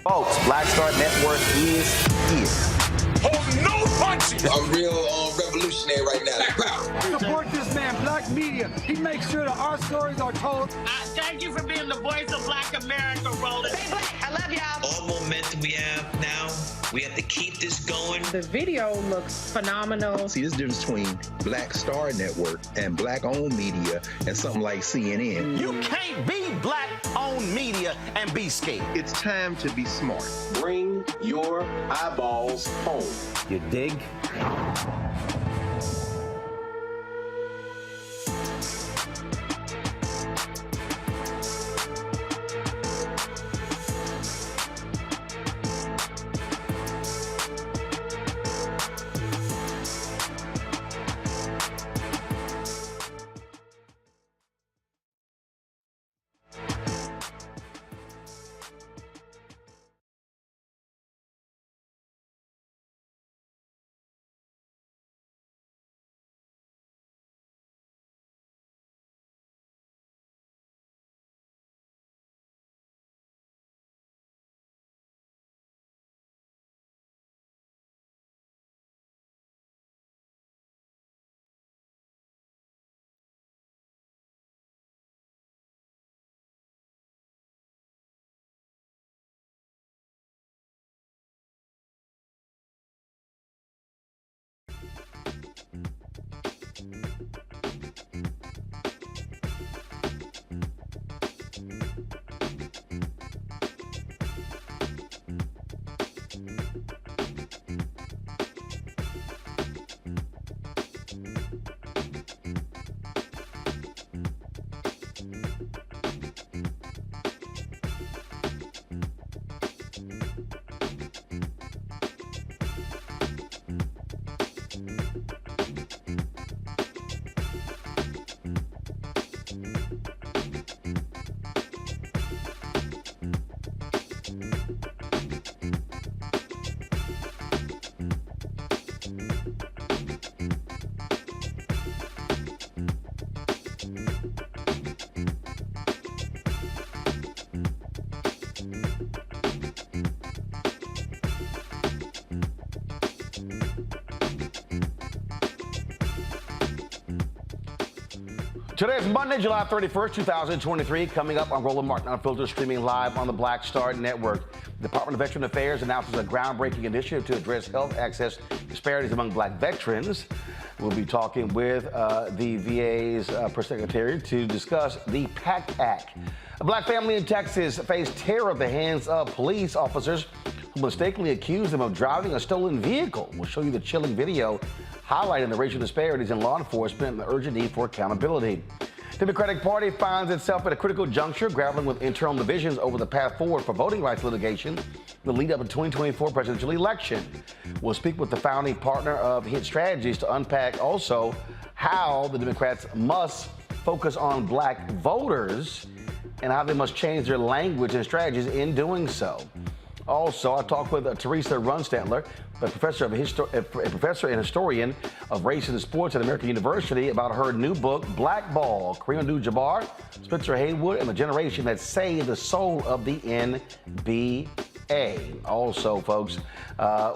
Folks, Black Star Network is here. Hold no punches! I'm real revolutionary right now. Support this man, Black Media. He makes sure that our stories are told. Thank you for being the voice of Black America, Roland. Stay black. I love y'all. All momentum we have now, we have to keep this going. The video looks phenomenal. See, there's a difference between Black Star Network and Black-owned media and something like CNN. You can't be Black-owned media and be scared. It's time to be smart. Bring your eyeballs home. You dig? Today is Monday, July 31st, 2023. Coming up on Roland Martin Unfiltered, streaming live on the Black Star Network. The Department of Veteran Affairs announces a groundbreaking initiative to address health access disparities among Black veterans. We'll be talking with the VA's press secretary to discuss the PACT Act. A Black family in Texas faced terror at the hands of police officers who mistakenly accused them of driving a stolen vehicle. We'll show you the chilling video highlighting the racial disparities in law enforcement and the urgent need for accountability. The Democratic Party finds itself at a critical juncture, grappling with internal divisions over the path forward for voting rights litigation. the lead up to the 2024 presidential election. We'll speak with the founding partner of Hit Strategies to unpack also how the Democrats must focus on black voters and how they must change their language and strategies in doing so. Also, I talked with Teresa Runstedler, a professor and historian of race and sports at American University, about her new book, Blackball, Kareem Abdul-Jabbar, Spencer Haywood, and the generation that saved the soul of the NBA. Also, folks,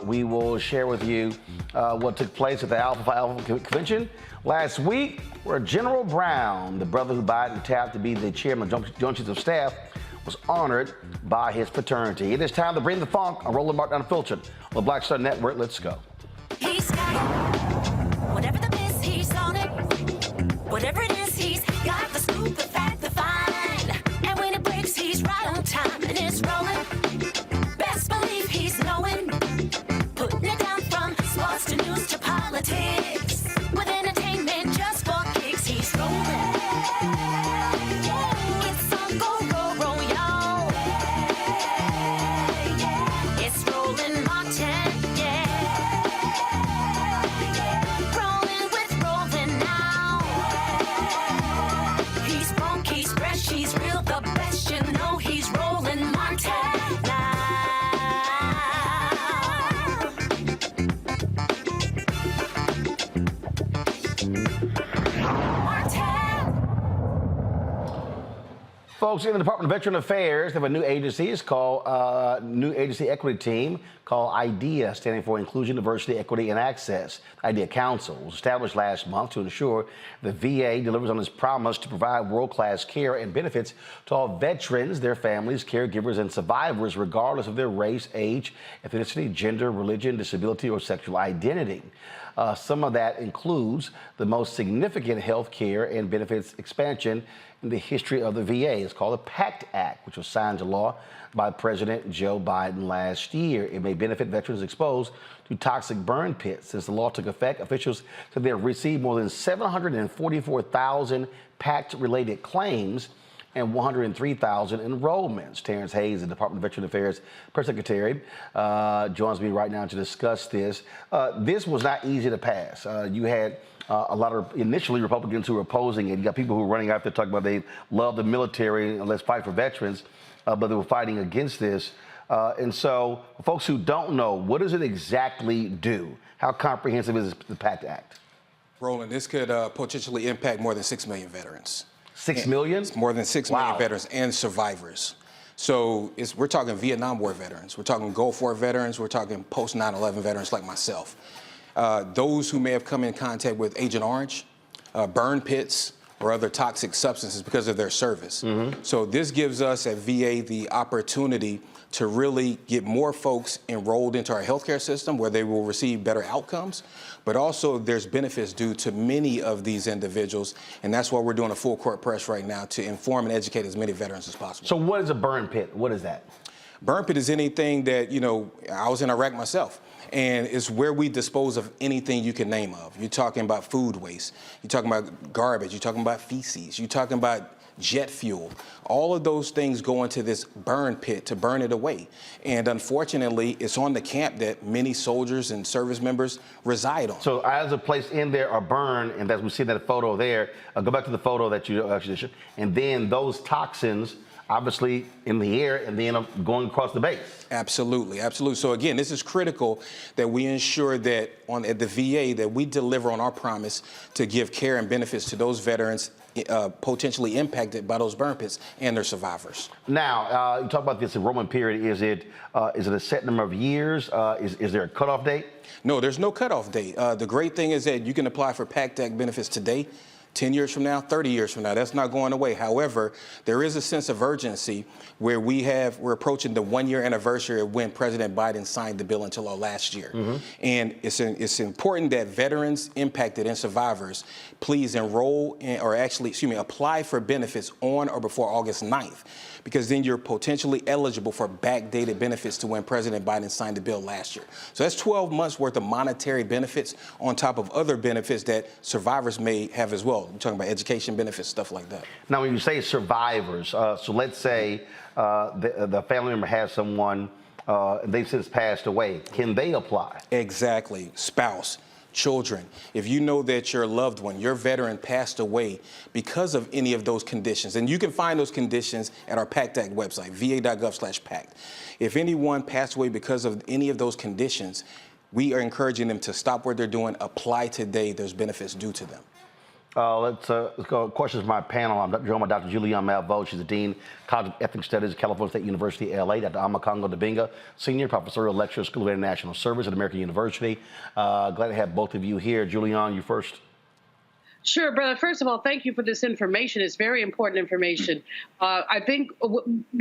we will share with you what took place at the Alpha Phi Alpha Convention last week, where General Brown, the brother who Biden tapped to be the chairman of Joint Chiefs of Staff, was honored by his fraternity. It is time to bring the funk on Roland Martin Unfiltered on the Black Star Network. Let's go. He's got it. Whatever the miss, he's on it. Whatever it is, he's got the scoop, the fact, the find. And when it breaks, he's right on time and it's rolling. Best believe he's knowing. Putting it down from sports to news to politics. With entertainment just for kicks, he's rolling. It's on go, roll, y'all. It's Roland Martin, yeah. Rolling with Roland now. He's funk, he's fresh, he's real, the best, you know he's Roland Martin now. Folks, in the Department of Veteran Affairs, they have a new agency. It's called New Agency Equity Team, called IDEA, standing for Inclusion, Diversity, Equity, and Access. IDEA Council was established last month to ensure the VA delivers on its promise to provide world-class care and benefits to all veterans, their families, caregivers, and survivors, regardless of their race, age, ethnicity, gender, religion, disability, or sexual identity. Some of that includes the most significant health care and benefits expansion in the history of the VA. It's called the PACT Act, which was signed into law by President Joe Biden last year. It may benefit veterans exposed to toxic burn pits. Since the law took effect, officials said they have received more than 744,000 PACT-related claims and 103,000 enrollments. Terrence Hayes, the Department of Veteran Affairs press secretary, joins me right now to discuss this. This was not easy to pass. You had a lot of initially Republicans who were opposing it. You got people who were running out there talking about they love the military and let's fight for veterans, but they were fighting against this. And so, folks who don't know, what does it exactly do? How comprehensive is the PACT Act? Roland, this could potentially impact more than 6 million veterans. 6 million? More than 6 million veterans and survivors. So we're talking Vietnam War veterans. We're talking Gulf War veterans. We're talking post 9/11 veterans like myself. Those who may have come in contact with Agent Orange, burn pits, or other toxic substances because of their service. So this gives us at VA the opportunity to really get more folks enrolled into our healthcare system where they will receive better outcomes, but also there's benefits due to many of these individuals, and that's why we're doing a full court press right now to inform and educate as many veterans as possible. So what is a burn pit? What is that? Burn pit is anything that, you know, I was in Iraq myself, and it's where we dispose of anything you can name of. You're talking about food waste, you're talking about garbage, you're talking about feces, you're talking about jet fuel. All of those things go into this burn pit to burn it away. And unfortunately, it's on the camp that many soldiers and service members reside on. So as a place in there are burned, and as we see that photo there, go back to the photo that you actually showed, and then those toxins obviously in the air and then going across the base. Absolutely, absolutely. So again, this is critical that we ensure that at the VA that we deliver on our promise to give care and benefits to those veterans potentially impacted by those burn pits and their survivors. Now, you talk about this enrollment period. Is it a set number of years? Is there a cutoff date? No, there's no cutoff date. The great thing is that you can apply for PACT Act benefits today, 10 years from now, 30 years from now. That's not going away. However, there is a sense of urgency where we're approaching the 1-year anniversary of when President Biden signed the bill into law last year. And it's important that veterans impacted and survivors please enroll apply for benefits on or before August 9th, because then you're potentially eligible for backdated benefits to when President Biden signed the bill last year. So that's 12 months worth of monetary benefits on top of other benefits that survivors may have as well. We're talking about education benefits, stuff like that. Now, when you say survivors, so let's say the family member has someone they've since passed away. Can they apply? Exactly. Spouse, children. If you know that your loved one, your veteran, passed away because of any of those conditions, and you can find those conditions at our PACT Act website, va.gov/PACT. If anyone passed away because of any of those conditions, we are encouraging them to stop what they're doing, apply today. There's benefits due to them. Let's go. Questions from my panel. I'm joined by Dr. Julianne Malveaux. She's the Dean, College of Ethnic Studies, California State University, LA. Dr. Amakongo Dibinga, Senior Professorial Lecturer, School of International Service at American University. Glad to have both of you here. Julianne, you first. Sure, brother. First of all, thank you for this information. It's very important information. I think,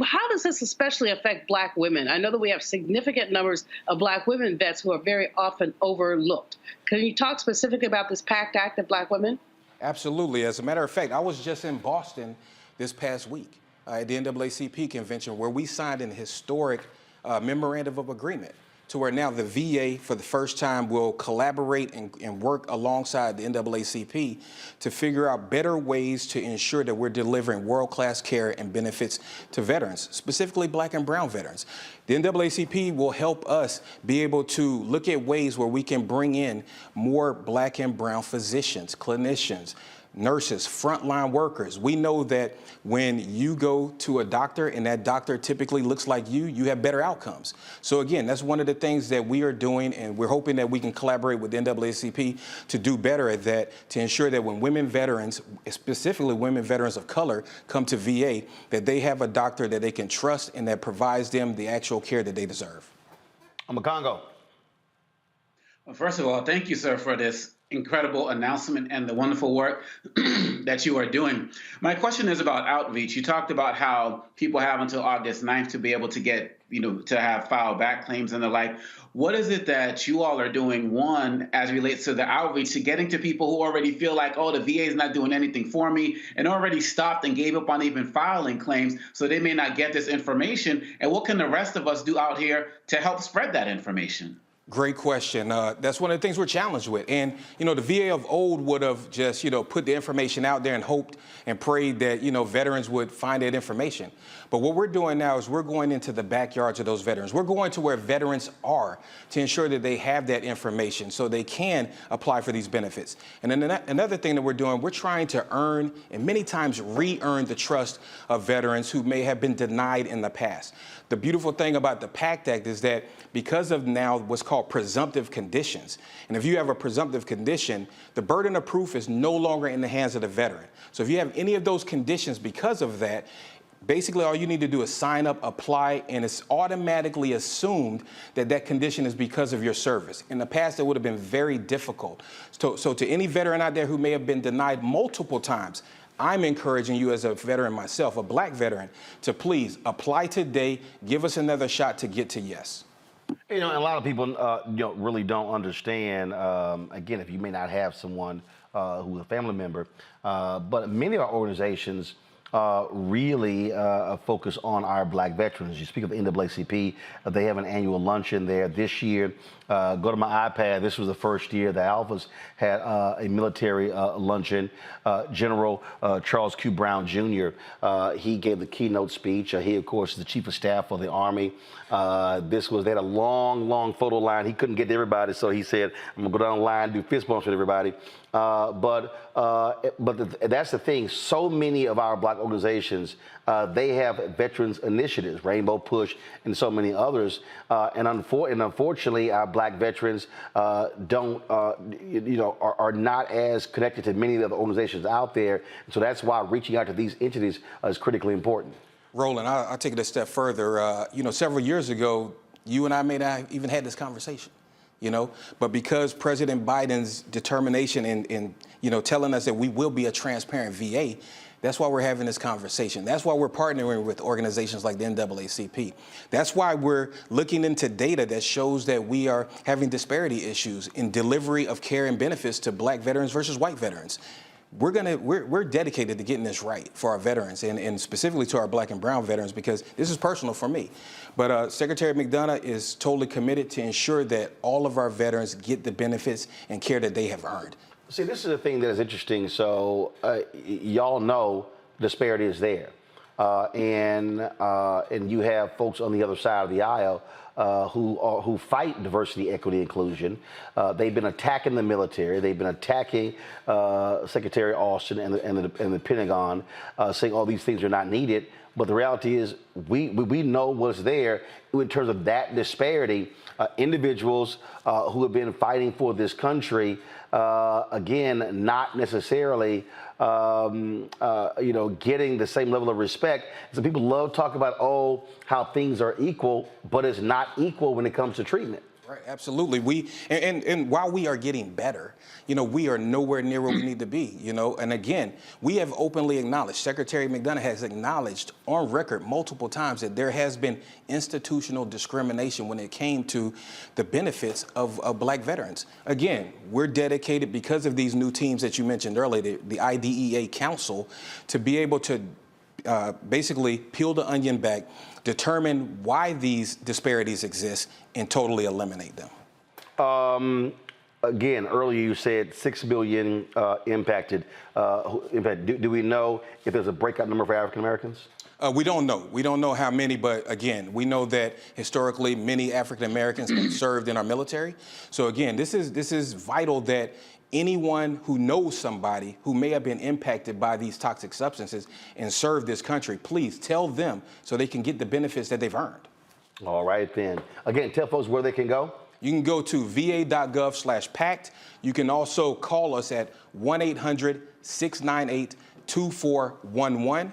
how does this especially affect Black women? I know that we have significant numbers of Black women vets who are very often overlooked. Can you talk specifically about this PACT Act of Black women? Absolutely. As a matter of fact, I was just in Boston this past week at the NAACP convention where we signed an historic memorandum of agreement to where now the VA, for the first time, will collaborate and work alongside the NAACP to figure out better ways to ensure that we're delivering world-class care and benefits to veterans, specifically Black and brown veterans. The NAACP will help us be able to look at ways where we can bring in more Black and brown physicians, clinicians, nurses, frontline workers. We know that when you go to a doctor and that doctor typically looks like you have better outcomes. So again, that's one of the things that we are doing, and we're hoping that we can collaborate with the NAACP to do better at that, to ensure that when women veterans, specifically women veterans of color, come to VA, that they have a doctor that they can trust and that provides them the actual care that they deserve. Amakongo. Well, first of all, thank you, sir, for this incredible announcement and the wonderful work that you are doing. My question is about outreach. You talked about how people have until August 9th to be able to get, to have file back claims and the like. What is it that you all are doing, one, as it relates to the outreach, to getting to people who already feel like, oh, the VA is not doing anything for me, and already stopped and gave up on even filing claims, so they may not get this information? And what can the rest of us do out here to help spread that information? Great question. That's one of the things we're challenged with. And, the VA of old would have just, put the information out there and hoped and prayed that, veterans would find that information. But what we're doing now is we're going into the backyards of those veterans. We're going to where veterans are to ensure that they have that information so they can apply for these benefits. And then another thing that we're doing, we're trying to earn and many times re-earn the trust of veterans who may have been denied in the past. The beautiful thing about the PACT Act is that because of now what's called presumptive conditions, and if you have a presumptive condition, the burden of proof is no longer in the hands of the veteran. So if you have any of those conditions because of that, basically all you need to do is sign up, apply, and it's automatically assumed that that condition is because of your service. In the past, it would have been very difficult. So to any veteran out there who may have been denied multiple times, I'm encouraging you as a veteran myself, a Black veteran, to please apply today, give us another shot to get to yes. A lot of people really don't understand, again, if you may not have someone who's a family member, but many of our organizations really focus on our Black veterans. You speak of the NAACP, they have an annual luncheon there this year. Go to my iPad. This was the first year the Alphas had a military luncheon. General Charles Q. Brown Jr., he gave the keynote speech. He, of course, is the Chief of Staff for the Army. They had a long photo line. He couldn't get to everybody, so he said, I'm going to go down the line, do fist bumps with everybody. But that's the thing. So many of our Black organizations, they have veterans initiatives, Rainbow Push, and so many others. And unfortunately, our Black veterans are not as connected to many of the other organizations out there. So that's why reaching out to these entities is critically important. Roland, I'll take it a step further. Several years ago, you and I may not have even had this conversation. But because President Biden's determination in telling us that we will be a transparent VA, that's why we're having this conversation. That's why we're partnering with organizations like the NAACP. That's why we're looking into data that shows that we are having disparity issues in delivery of care and benefits to Black veterans versus white veterans. We're dedicated to getting this right for our veterans and specifically to our Black and brown veterans, because this is personal for me. But Secretary McDonough is totally committed to ensure that all of our veterans get the benefits and care that they have earned. See, this is the thing that is interesting. So y'all know disparity is there. And you have folks on the other side of the aisle who fight diversity, equity, inclusion. They've been attacking the military. They've been attacking Secretary Austin and the Pentagon, saying all these things are not needed. But the reality is, we know what's there in terms of that disparity. Individuals who have been fighting for this country, again, not necessarily, getting the same level of respect. So people love to talk about, how things are equal, but it's not equal when it comes to treatment. Right, absolutely. And while we are getting better, we are nowhere near where we need to be, And again, we have openly acknowledged, Secretary McDonough has acknowledged on record multiple times that there has been institutional discrimination when it came to the benefits of black veterans. Again, we're dedicated because of these new teams that you mentioned earlier, the IDEA Council, to be able to basically peel the onion back, determine why these disparities exist, and totally eliminate them. Again, earlier you said 6 million impacted. Do we know if there's a breakout number for African Americans? We don't know. We don't know how many, but again, we know that historically many African Americans have served in our military. So again, this is vital that anyone who knows somebody who may have been impacted by these toxic substances and served this country, please tell them so they can get the benefits that they've earned. All right, then. Again, tell folks where they can go. You can go to va.gov/PACT. You can also call us at 1-800-698-2411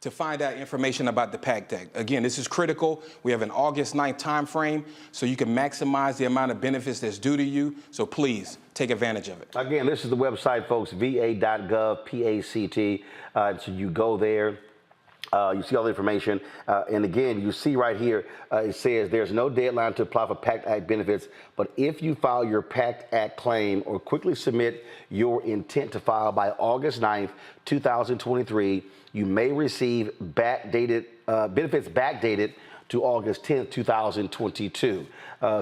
to find out information about the PACT Act. Again, this is critical. We have an August 9th time frame, so you can maximize the amount of benefits that's due to you. So please take advantage of it. Again, this is the website, folks, va.gov, PACT. So you go there. You see all the information. And again, you see right here, it says there's no deadline to apply for PACT Act benefits, but if you file your PACT Act claim or quickly submit your intent to file by August 9th, 2023, you may receive benefits backdated to August 10th, 2022.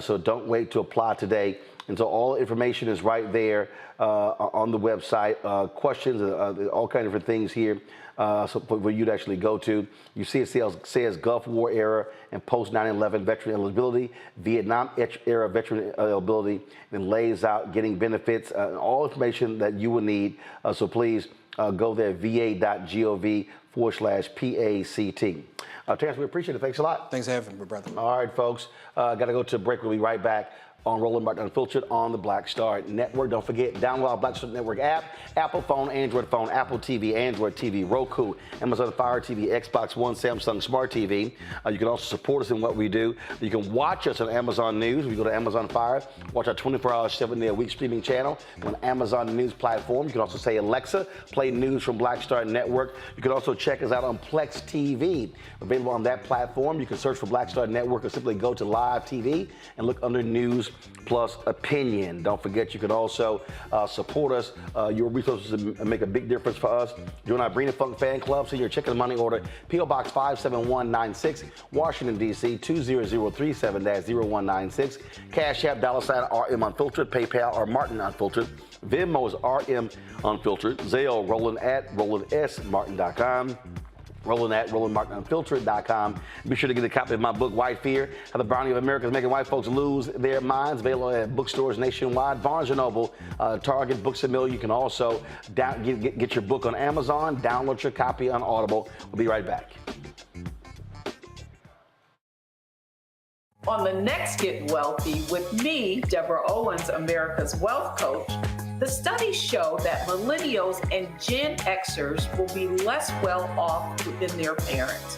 So don't wait to apply today. And so all information is right there on the website. Questions, all kinds of different things here. So for you to actually go to. You see it says Gulf War era and post 9/11 veteran eligibility, Vietnam era veteran eligibility, and lays out getting benefits, all information that you will need. So please go there, va.gov/PACT. Terrence, we appreciate it. Thanks a lot. Thanks for having me, brother. All right, folks. Got to go to a break. We'll be right back on Roland Martin Unfiltered on the Black Star Network. Don't forget, download our Black Star Network app, Apple phone, Android phone, Apple TV, Android TV, Roku, Amazon Fire TV, Xbox One, Samsung Smart TV. You can also support us in what we do. You can watch us on Amazon News. We go to Amazon Fire, watch our 24-hour, 7-day-a-week streaming channel on Amazon News platform. You can also say, Alexa, play news from Black Star Network. You can also check us out on Plex TV, available on that platform. You can search for Black Star Network or simply go to Live TV and look under News Plus Opinion. Don't forget, you can also support us. Your resources make a big difference for us. Join our Brina Funk fan club. Send your check and money order, P.O. Box 57196, Washington, D.C. 20037-0196. Cash App, $RM Unfiltered, PayPal or Martin Unfiltered. Venmo is RM Unfiltered. Zelle, Roland at RolandSMartin.com. Roland at RolandMartinUnfiltered.com. Be sure to get a copy of my book, White Fear, How the Browning of America is Making White Folks Lose Their Minds. Available at bookstores nationwide, Barnes & Noble, Target, Books A Million. You can also get your book on Amazon, download your copy on Audible. We'll be right back. On the next Get Wealthy with me, Deborah Owens, America's Wealth Coach, the studies show that millennials and Gen Xers will be less well off than their parents.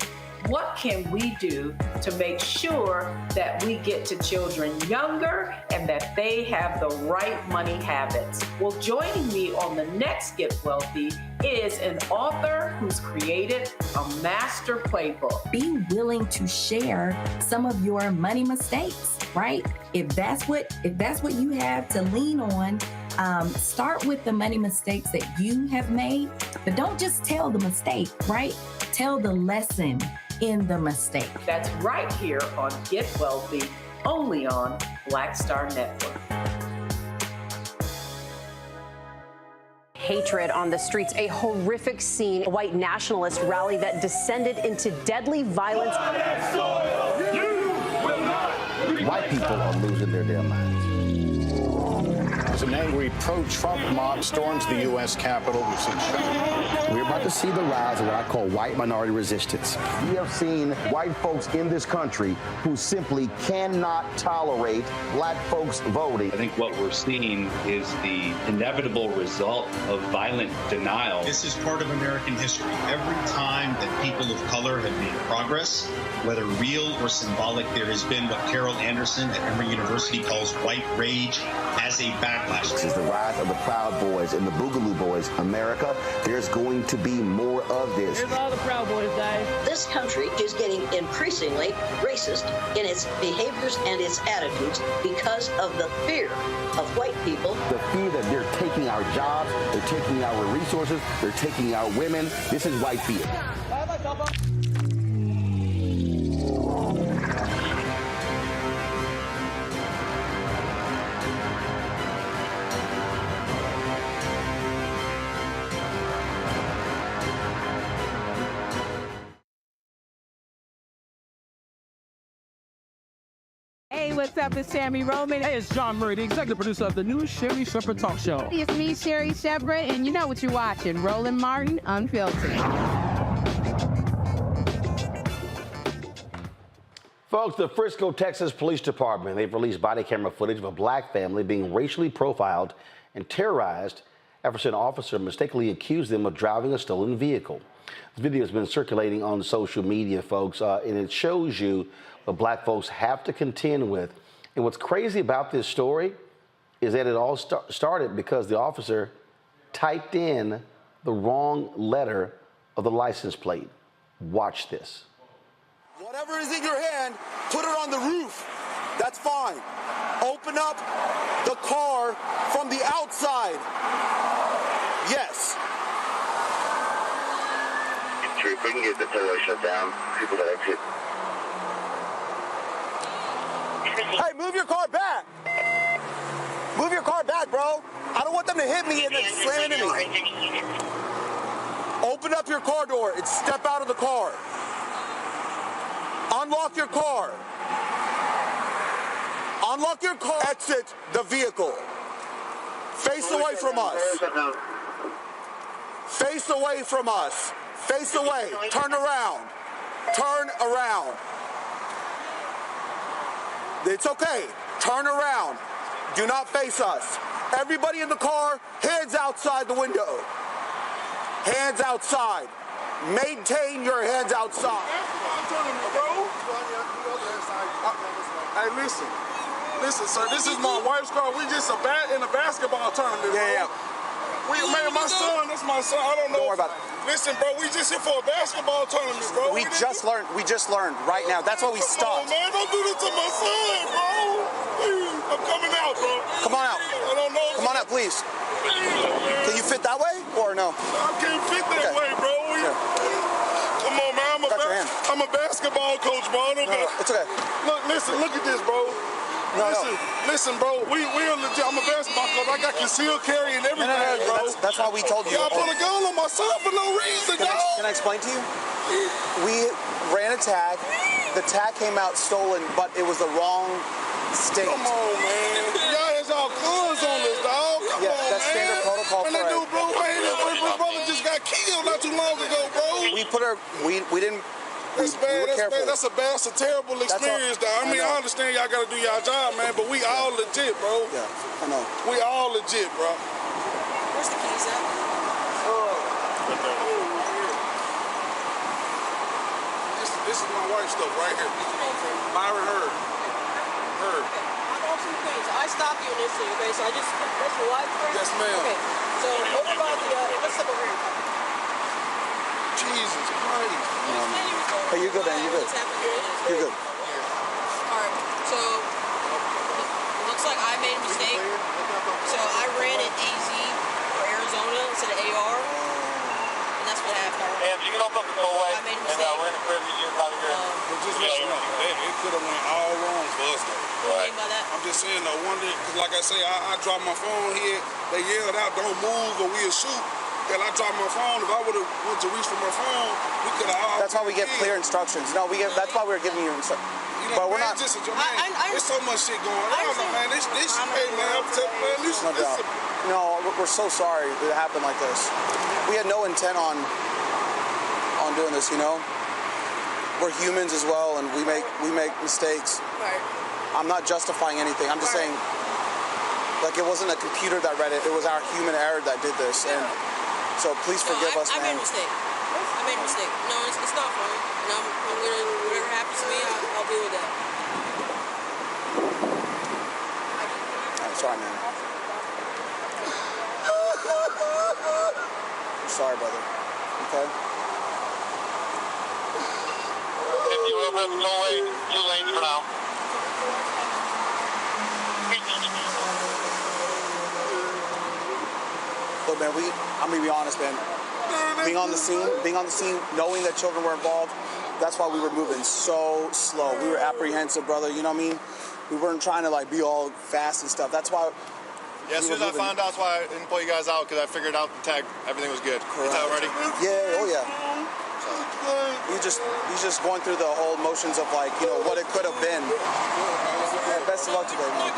What can we do to make sure that we get to children younger and that they have the right money habits? Well, joining me on the next Get Wealthy is an author who's created a master playbook. Be willing to share some of your money mistakes, right? If that's what you have to lean on, start with the money mistakes that you have made, but don't just tell the mistake, right? Tell the lesson in the mistake. That's right here on Get Wealthy, only on Black Star Network. Hatred on the streets, a horrific scene, a white nationalist rally that descended into deadly violence. white people are losing their damn minds. As an angry pro-Trump mob storms the U.S. Capitol, we've seen shooting. We're about to see the rise of what I call white minority resistance. We have seen white folks in this country who simply cannot tolerate black folks voting. I think what we're seeing is the inevitable result of violent denial. This is part of American history. Every time that people of color have made progress, whether real or symbolic, there has been what Carol Anderson at Emory University calls white rage as a backlash. This is the rise of the Proud Boys and the Boogaloo Boys. America, there's going to be more of this. Here's all the Proud Boys, guys. This country is getting increasingly racist in its behaviors and its attitudes because of the fear of white people. The fear that they're taking our jobs, they're taking our resources, they're taking our women. This is white fear. Hey, what's up? It's Sammy Roman. Hey, it's John Murray, the executive producer of the new Sherry Shepherd Talk Show. It's me, Sherry Shepherd, and you know what you're watching. Roland Martin, Unfiltered. Folks, the Frisco, Texas Police Department, they've released body camera footage of a black family being racially profiled and terrorized after an officer mistakenly accused them of driving a stolen vehicle. This video has been circulating on social media, folks, and it shows you what black folks have to contend with. And what's crazy about this story is that it all started because the officer typed in the wrong letter of the license plate. Watch this. Whatever is in your hand, put it on the roof. That's fine. Open up the car from the outside. Yes. If we can get the tow shut down, people that exit. Hey, move your car back. Move your car back, bro. I don't want them to hit me and then slam into me. Open up your car door and step out of the car. Unlock your car. Unlock your car. Exit the vehicle. Face away from us. Face away from us. Face away. Turn around. Turn around. It's okay. Turn around. Do not face us. Everybody in the car, hands outside the window. Hands outside. Maintain your hands outside. Hey, listen. Listen, sir, this is my wife's car. We just in a basketball tournament, bro. Yeah. Man, my son, that's my son. I don't know. Don't worry about it. Listen, bro, we just here for a basketball tournament, bro. We just learned right now. That's why we stopped. Oh, man, don't do this to my son, bro. I'm coming out, bro. Come on out. I don't know. Come on out, please. Can you fit that way or no? I can't fit that way, bro. Come on, man. I'm a basketball coach, bro. It's okay. Look at this, bro. Listen, bro. We are legit. I'm a basketball coach. I got concealed carry and everything, bro. That's why we told you. Y'all put a gun on my son for no reason, Can I explain to you? We ran a tag. The tag came out stolen, but it was the wrong state. Come on, man. Y'all has y'all guns on this, dog. Come on, that's standard protocol for that dude, bro, my brother just got killed not too long ago, bro. We didn't. That's bad. That's a terrible experience, dog. I mean, I understand y'all gotta do y'all job, man, but we all legit, bro. Yeah, I know. We all legit, bro. Where's the keys at? Right there. This is my wife's stuff right here. Myron Hurd. Okay. I got some things. I stopped you initially, okay? So that's your wife first? Yes, ma'am. Okay. So over by the, let's step over here. Jesus Christ. Hey, you're good, man. You're good. You're good. All right. So it looks like I made a mistake. So I ran an AZ for Arizona instead of AR. And that's what happened. You can open up the doorway. I made a mistake. Just listen up. It could have went all wrong for us, though. What do you mean by that? I'm just saying, though, one day, because like I say, I dropped my phone here. They yelled out, don't move or we'll shoot. And I dropped my phone. If I would have went to reach for my phone, we could have all. That's why we give clear instructions. No, that's why we're giving you instructions. You know, man, just enjoy, man. There's so much shit going on, man. This hey, man, I'm telling you, man, this No, we're so sorry that it happened like this. We had no intent on doing this, you know? We're humans as well, and we make mistakes. Right. I'm not justifying anything. I'm just saying, like, it wasn't a computer that read it. It was our human error that did this. And so please forgive us, I made man. a mistake. I made a mistake. No, it's not funny. And I'm gonna, whatever happens to me, I'll deal with that. I'm sorry, man. I'm sorry, brother. Okay? If you will, no lane for now. Look, man, I'm gonna be honest, man. Being on the scene, knowing that children were involved, that's why we were moving so slow. We were apprehensive, brother, you know what I mean? We weren't trying to, like, be all fast and stuff. That's why. Yeah, as soon as I found out, that's why I didn't pull you guys out, because I figured out the tag, everything was good. Correct. You tag ready? Yeah, oh yeah. He's just going through the whole motions of, like, you know, what it could have been. Yeah, best of luck today, man.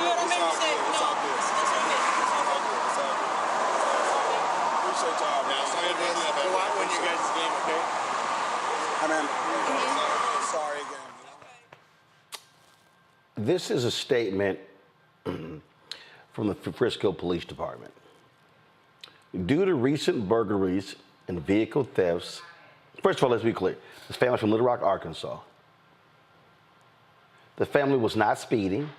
Win you guys' game, okay? Hi, man. Sorry again. This is a statement from the Frisco Police Department. Due to recent burglaries and vehicle thefts, first of all, let's be clear. This family's from Little Rock, Arkansas. The family was not speeding.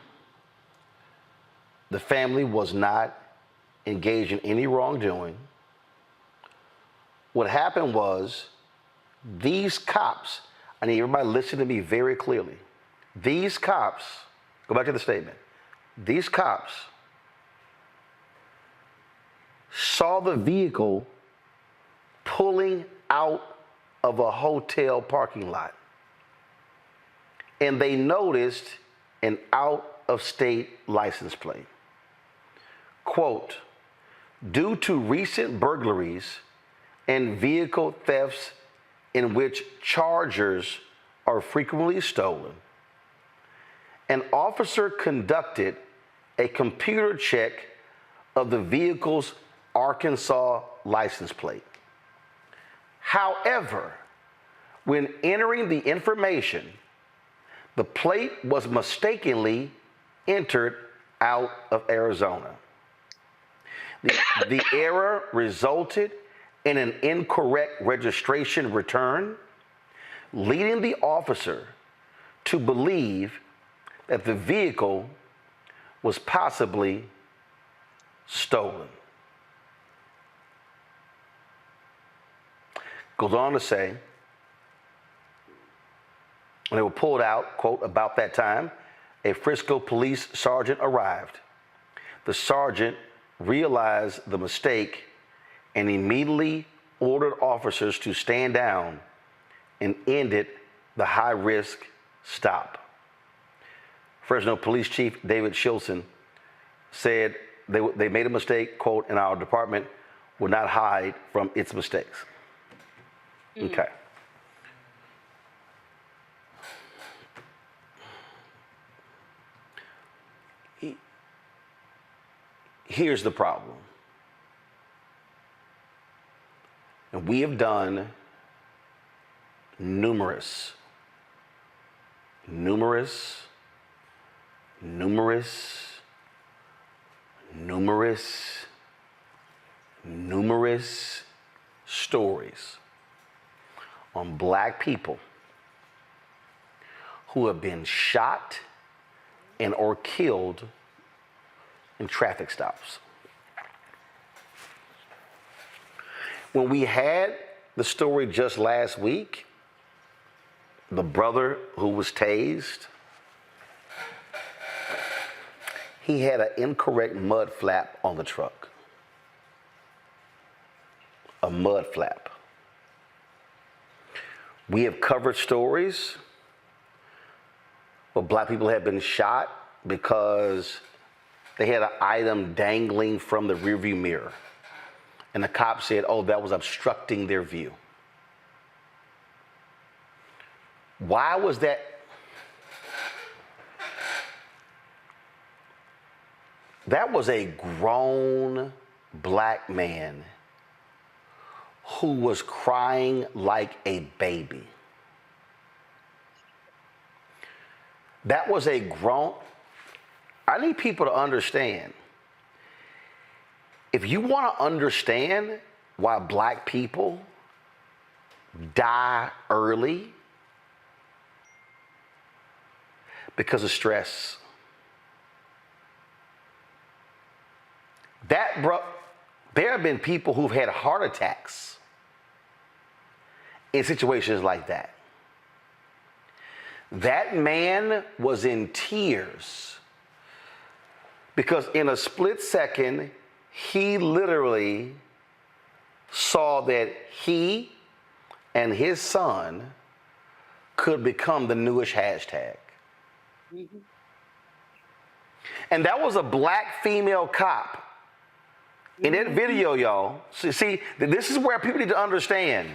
The family was not engaged in any wrongdoing. What happened was these cops, I need everybody to listen to me very clearly. These cops, go back to the statement. These cops saw the vehicle pulling out of a hotel parking lot. And they noticed an out-of-state license plate. Quote, due to recent burglaries and vehicle thefts in which chargers are frequently stolen, an officer conducted a computer check of the vehicle's Arkansas license plate. However, when entering the information, the plate was mistakenly entered out of Arizona. The error resulted in an incorrect registration return, leading the officer to believe that the vehicle was possibly stolen. Goes on to say, when they were pulled out, quote, about that time, a Frisco police sergeant arrived. The sergeant realized the mistake and immediately ordered officers to stand down and ended the high-risk stop. Fresno Police Chief David Shilson said they made a mistake, quote, and our department will not hide from its mistakes. Okay. Here's the problem. And we have done numerous stories on black people who have been shot and or killed in traffic stops. When we had the story just last week, the brother who was tased, he had an incorrect mud flap on the truck. A mud flap. We have covered stories where black people have been shot because they had an item dangling from the rearview mirror. And the cop said, oh, that was obstructing their view. Why was that? That was a grown black man who was crying like a baby. That was a grown, I need people to understand. If you want to understand why black people die early, because of stress. There have been people who've had heart attacks in situations like that. That man was in tears because in a split second, he literally saw that he and his son could become the newest hashtag. Mm-hmm. And that was a black female cop. In that video, y'all, see, this is where people need to understand.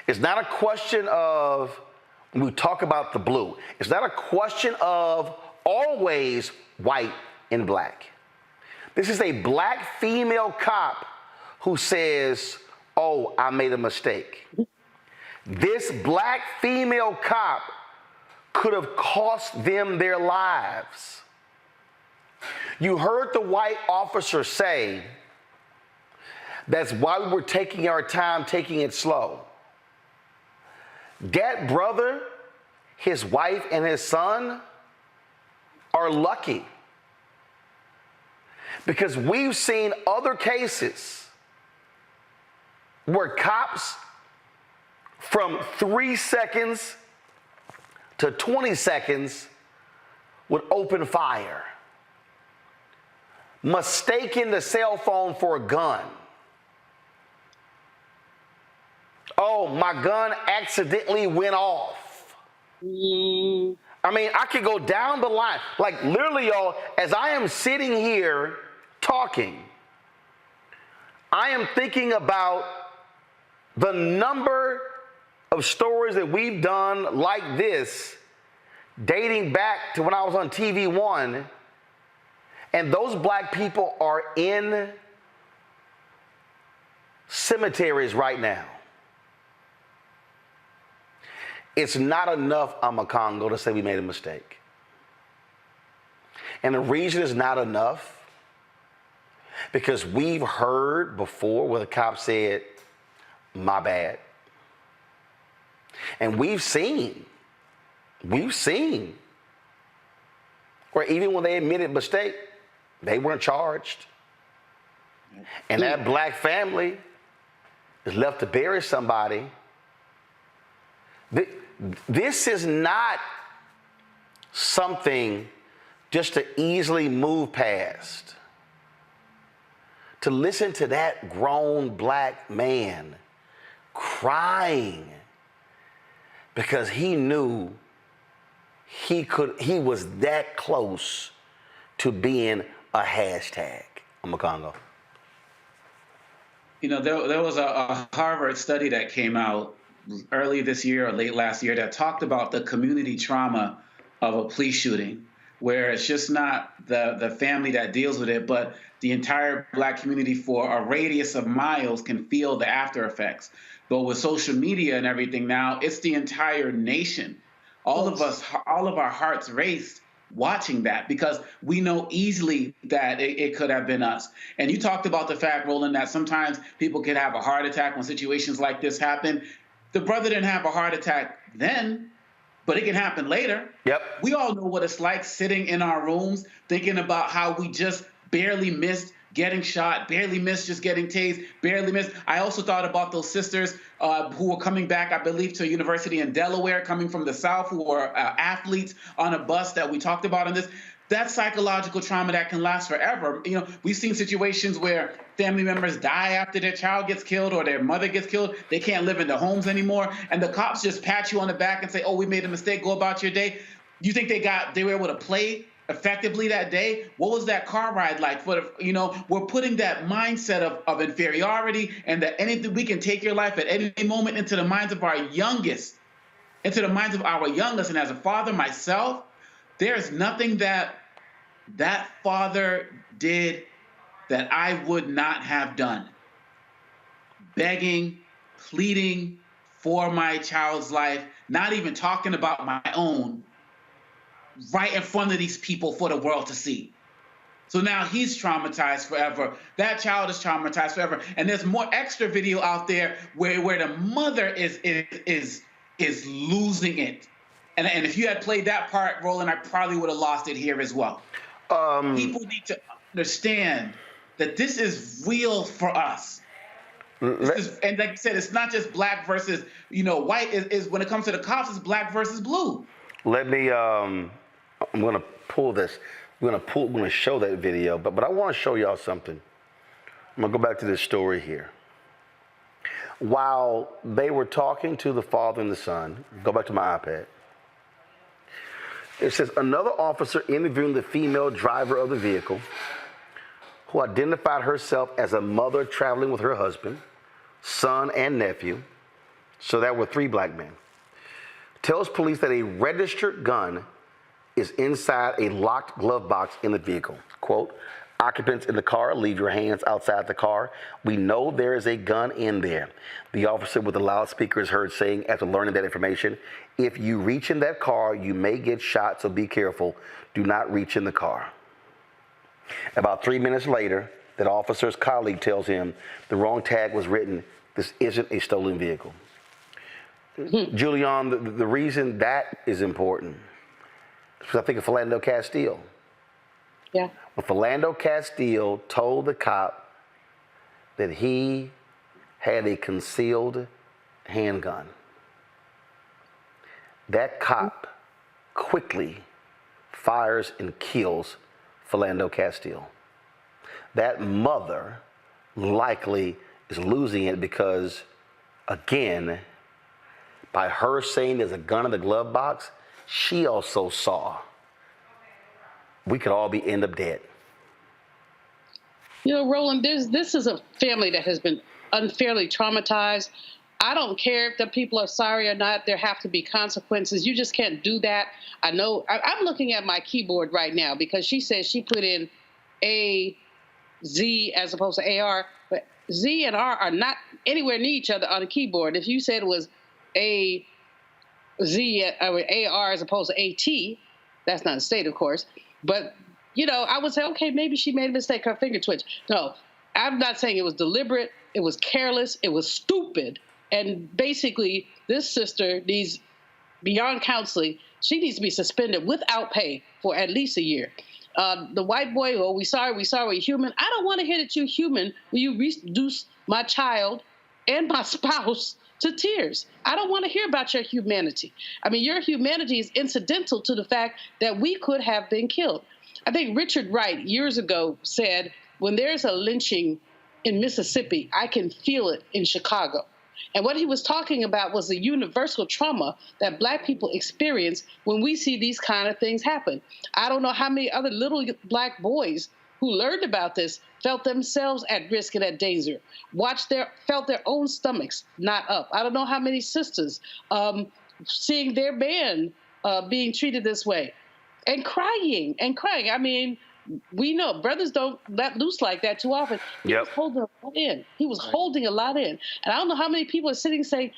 It's not a question of, when we talk about the blue, it's not a question of always white and black. This is a black female cop who says, oh, I made a mistake. This black female cop could have cost them their lives. You heard the white officer say, that's why we were taking our time, taking it slow. That brother, his wife, and his son are lucky. Because we've seen other cases where cops from 3 seconds to 20 seconds would open fire, mistaking the cell phone for a gun. Oh, my gun accidentally went off. I mean, I could go down the line. Like literally, y'all, as I am sitting here talking, I am thinking about the number of stories that we've done like this, dating back to when I was on TV One, and those black people are in cemeteries right now. It's not enough, Congo, to say we made a mistake. And the reason it's not enough, because we've heard before where the cop said, my bad. And we've seen, where even when they admitted mistake, they weren't charged. And that black family is left to bury somebody. This is not something just to easily move past. To listen to that grown black man crying because he knew he was that close to being a hashtag. I'm a Congo. You know, there was a Harvard study that came out early this year or late last year that talked about the community trauma of a police shooting, where it's just not the family that deals with it, but the entire black community for a radius of miles can feel the after effects. But with social media and everything now, it's the entire nation. All of us, all of our hearts raced watching that because we know easily that it could have been us. And you talked about the fact, Roland, that sometimes people could have a heart attack when situations like this happen. The brother didn't have a heart attack then, but it can happen later. Yep. We all know what it's like sitting in our rooms thinking about how we just barely missed getting shot, barely missed just getting tased, barely missed. I also thought about those sisters who were coming back, I believe, to a university in Delaware, coming from the South, who were athletes on a bus that we talked about in this. That's psychological trauma that can last forever. You know, we've seen situations where family members die after their child gets killed or their mother gets killed. They can't live in their homes anymore. And the cops just pat you on the back and say, oh, we made a mistake, go about your day. You think they were able to play effectively that day? What was that car ride like? We're putting that mindset of inferiority and that anything we can take your life at any moment into the minds of our youngest. And as a father myself, there's nothing that that father did that I would not have done. Begging, pleading for my child's life, not even talking about my own, right in front of these people for the world to see. So now he's traumatized forever. That child is traumatized forever. And there's more extra video out there where the mother is losing it. And if you had played that part, Roland, I probably would have lost it here as well. People need to understand that this is real for us. And like I said, it's not just black versus, white. Is when it comes to the cops, it's black versus blue. Let me, I'm going to pull this. We're going to show that video, but I want to show y'all something. I'm going to go back to this story here. While they were talking to the father and the son, go back to my iPad. It says, another officer interviewing the female driver of the vehicle, who identified herself as a mother traveling with her husband, son, and nephew, so that were 3 black men, tells police that a registered gun is inside a locked glove box in the vehicle. Quote, occupants in the car, leave your hands outside the car. We know there is a gun in there. The officer with the loudspeaker is heard saying, after learning that information, if you reach in that car, you may get shot, so be careful. Do not reach in the car. About 3 minutes later, that officer's colleague tells him the wrong tag was written. This isn't a stolen vehicle. Julian, the reason that is important is because I think of Philando Castile. Yeah. When Philando Castile told the cop that he had a concealed handgun, that cop quickly fires and kills Philando Castile. That mother likely is losing it because, again, by her saying there's a gun in the glove box, she also saw we could all end up dead. Roland, this is a family that has been unfairly traumatized. I don't care if the people are sorry or not. There have to be consequences. You just can't do that. I know. I'm looking at my keyboard right now because she says she put in A, Z as opposed to AR, but Z and R are not anywhere near each other on the keyboard. If you said it was A, Z, or AR as opposed to AT, that's not a state, of course. But, I would say, okay, maybe she made a mistake, her finger twitch. No, I'm not saying it was deliberate. It was careless. It was stupid. And basically, this sister needs, beyond counseling, she needs to be suspended without pay for at least a year. The white boy, we sorry, we're human. I don't want to hear that you're human when you reduce my child and my spouse to tears. I don't want to hear about your humanity. I mean, your humanity is incidental to the fact that we could have been killed. I think Richard Wright years ago said, when there's a lynching in Mississippi, I can feel it in Chicago. And what he was talking about was the universal trauma that black people experience when we see these kind of things happen. I don't know how many other little black boys who learned about this felt themselves at risk and at danger, felt their own stomachs not up. I don't know how many sisters seeing their man being treated this way and crying. I mean, we know brothers don't let loose like that too often. He was holding a lot in. He was holding a lot in. And I don't know how many people are sitting saying,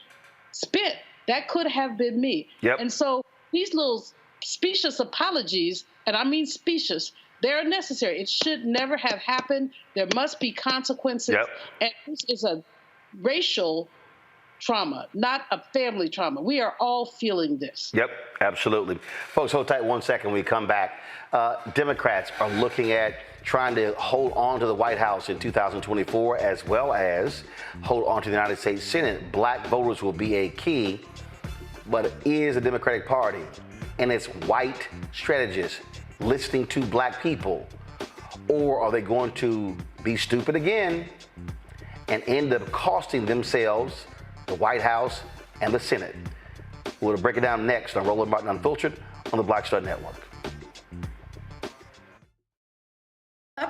spit, that could have been me. And so these little specious apologies, and I mean specious, they're necessary. It should never have happened. There must be consequences. And this is a racial trauma, not a family trauma. We are all feeling this. Absolutely. Folks, hold tight 1 second. When we come back, Democrats are looking at trying to hold on to the White House in 2024, as well as hold on to the United States Senate. Black voters will be a key, but it is the Democratic Party and its white strategists listening to black people? Or are they going to be stupid again and end up costing themselves the White House and the Senate? We'll break it down next on Roland Martin Unfiltered on the Black Star Network.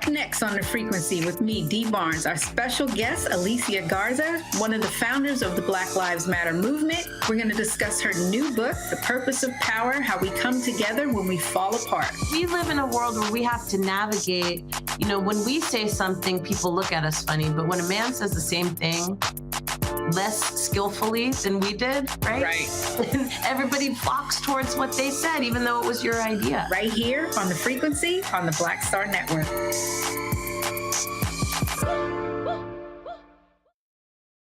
Up next on The Frequency with me, Dee Barnes, our special guest, Alicia Garza, one of the founders of the Black Lives Matter movement. We're going to discuss her new book, The Purpose of Power, How We Come Together When We Fall Apart. We live in a world where we have to navigate, when we say something, people look at us funny, but when a man says the same thing less skillfully than we did, right? Right. Everybody flocks towards what they said, even though it was your idea. Right here on The Frequency on the Black Star Network.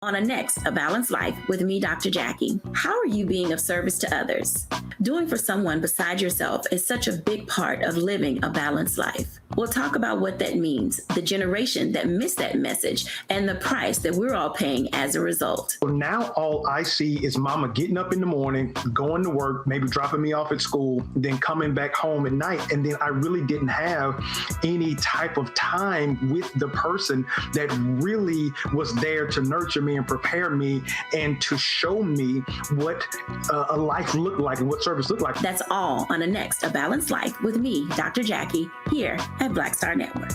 On a next, A Balanced Life with me, Dr. Jackie. How are you being of service to others? Doing for someone beside yourself is such a big part of living a balanced life. We'll talk about what that means, the generation that missed that message, and the price that we're all paying as a result. So now all I see is mama getting up in the morning, going to work, maybe dropping me off at school, then coming back home at night. And then I really didn't have any type of time with the person that really was there to nurture me and prepare me and to show me what a life looked like and what service looked like. That's all on the next A Balanced Life with me, Dr. Jackie, here at Black Star Network.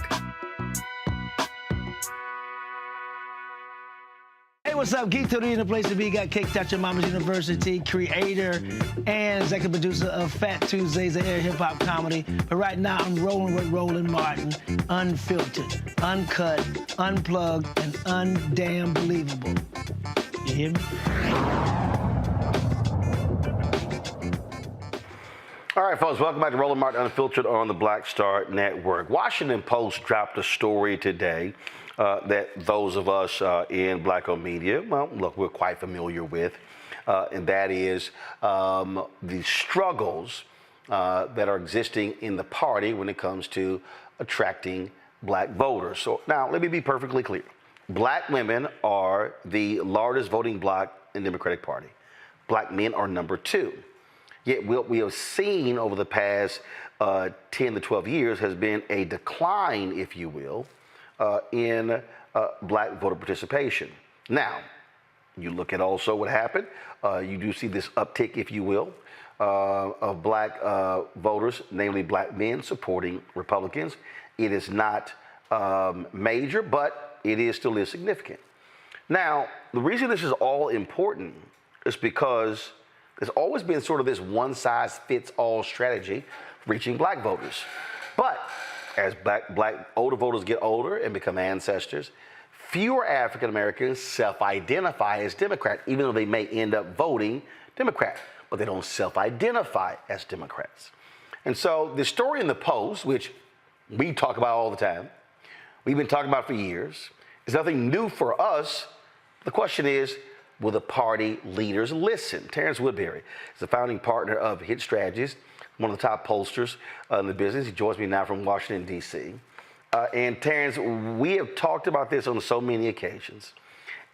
Hey, what's up? Geek Tony in the place to be. Got Cake Touch Mama's University, creator and executive producer of Fat Tuesdays, the air hip hop comedy. But right now, I'm rolling with Roland Martin, unfiltered, uncut, unplugged, and undamn believable. You hear me? All right, folks, welcome back to Roland Martin Unfiltered on the Black Star Network. Washington Post dropped a story today that those of us in black-owned media, well, look, we're quite familiar with, and that is the struggles that are existing in the party when it comes to attracting black voters. So now, let me be perfectly clear. Black women are the largest voting bloc in the Democratic Party. Black men are number 2. Yet what we have seen over the past 10 to 12 years has been a decline, if you will, in black voter participation. Now, you look at also what happened. You do see this uptick, if you will, of black voters, namely black men supporting Republicans. It is not major, but it is still significant. Now, the reason this is all important is because there's always been sort of this one-size-fits-all strategy reaching black voters. But as black older voters get older and become ancestors, fewer African Americans self-identify as Democrat, even though they may end up voting Democrat, but they don't self-identify as Democrats. And so the story in the Post, which we talk about all the time, we've been talking about for years, is nothing new for us. The question is, will the party leaders listen? Terrence Woodbury is the founding partner of Hit Strategies, one of the top pollsters in the business. He joins me now from Washington, D.C. And Terrence, we have talked about this on so many occasions.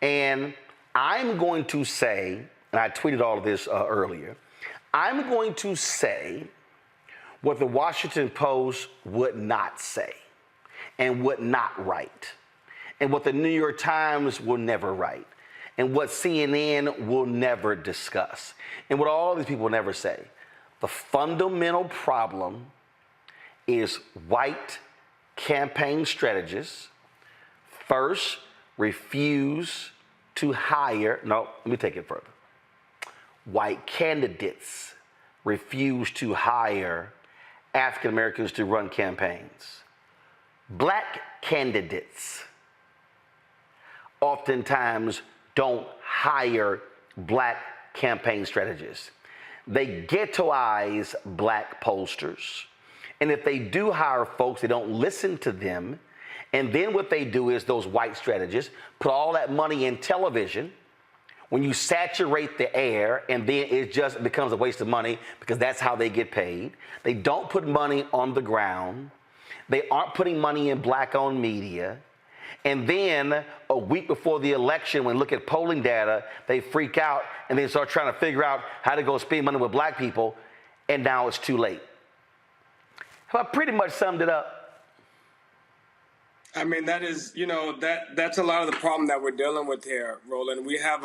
And I'm going to say, and I tweeted all of this earlier, I'm going to say what the Washington Post would not say and would not write, and what the New York Times will never write, and what CNN will never discuss, and what all these people will never say. The fundamental problem is white campaign strategists first refuse to hire, no, let me take it further. White candidates refuse to hire African Americans to run campaigns. Black candidates oftentimes don't hire black campaign strategists. They ghettoize black pollsters. And if they do hire folks, they don't listen to them. And then what they do is those white strategists put all that money in television. When you saturate the air, and then it just becomes a waste of money because that's how they get paid. They don't put money on the ground. They aren't putting money in black-owned media. And then a week before the election, when they look at polling data, they freak out and they start trying to figure out how to go spend money with black people, and now it's too late. Have I pretty much summed it up? I mean, that is, that's a lot of the problem that we're dealing with here, Roland. We have,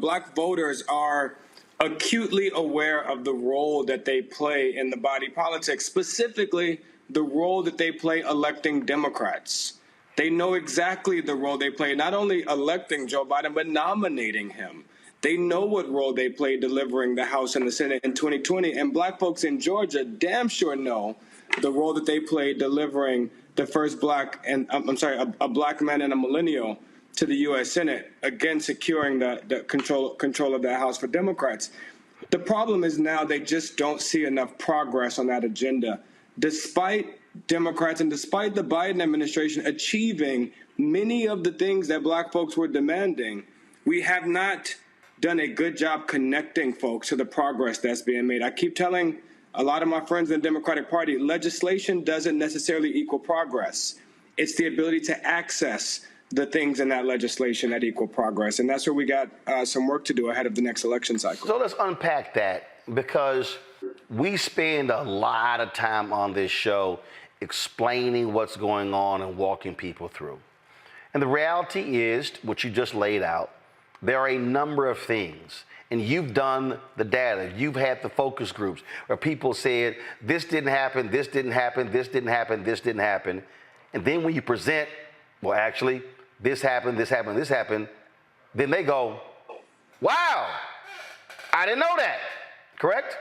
black voters are acutely aware of the role that they play in the body politic, specifically the role that they play electing Democrats. They know exactly the role they play, not only electing Joe Biden, but nominating him. They know what role they play delivering the House and the Senate in 2020. And black folks in Georgia damn sure know the role that they played delivering the first a black man and a millennial to the U.S. Senate, again securing the control of that House for Democrats. The problem is now they just don't see enough progress on that agenda, despite Democrats and despite the Biden administration achieving many of the things that black folks were demanding. We have not done a good job connecting folks to the progress that's being made. I keep telling a lot of my friends in the Democratic Party, legislation doesn't necessarily equal progress. It's the ability to access the things in that legislation that equal progress. And that's where we got some work to do ahead of the next election cycle. So let's unpack that, because we spend a lot of time on this show explaining what's going on and walking people through. And the reality is, what you just laid out, there are a number of things. And you've done the data. You've had the focus groups where people said, this didn't happen, this didn't happen, this didn't happen, this didn't happen. And then when you present, well, actually, this happened, this happened, this happened, then they go, wow, I didn't know that, correct?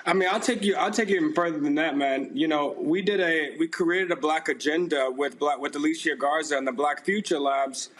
I mean, I'll take you even further than that, man. You know, we created a black agenda with Alicia Garza and the Black Future Labs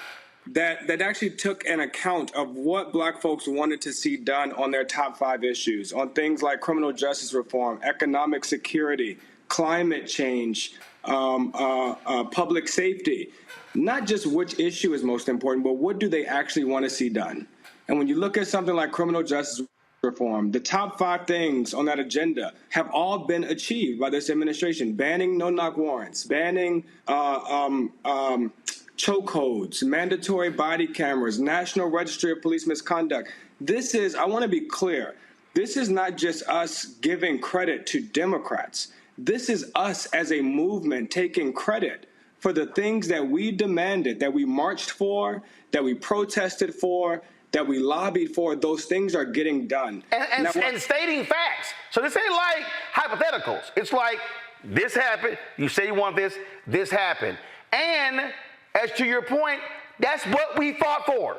that actually took an account of what black folks wanted to see done on their top 5 issues, on things like criminal justice reform, economic security, climate change, public safety. Not just which issue is most important, but what do they actually want to see done? And when you look at something like criminal justice reform, the top 5 things on that agenda have all been achieved by this administration: banning no-knock warrants, banning chokeholds, mandatory body cameras, National Registry of Police Misconduct. I want to be clear, this is not just us giving credit to Democrats. This is us as a movement taking credit for the things that we demanded, that we marched for, that we protested for, that we lobbied for. Those things are getting done. And stating facts. So this ain't like hypotheticals. It's like, this happened, you say you want this happened. And as to your point, that's what we fought for.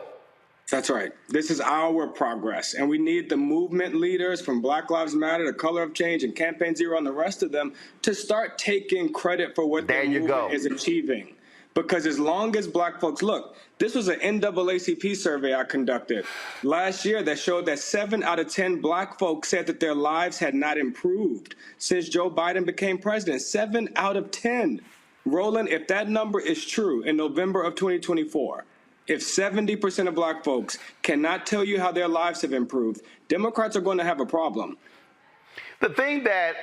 That's right. This is our progress. And we need the movement leaders from Black Lives Matter, the Color of Change, and Campaign Zero, and the rest of them to start taking credit for what the movement is achieving. Because as long as black folks, look, this was an NAACP survey I conducted last year that showed that 7 out of 10 black folks said that their lives had not improved since Joe Biden became president. 7 out of 10. Roland, if that number is true in November of 2024, if 70% of black folks cannot tell you how their lives have improved, Democrats are going to have a problem. The thing that,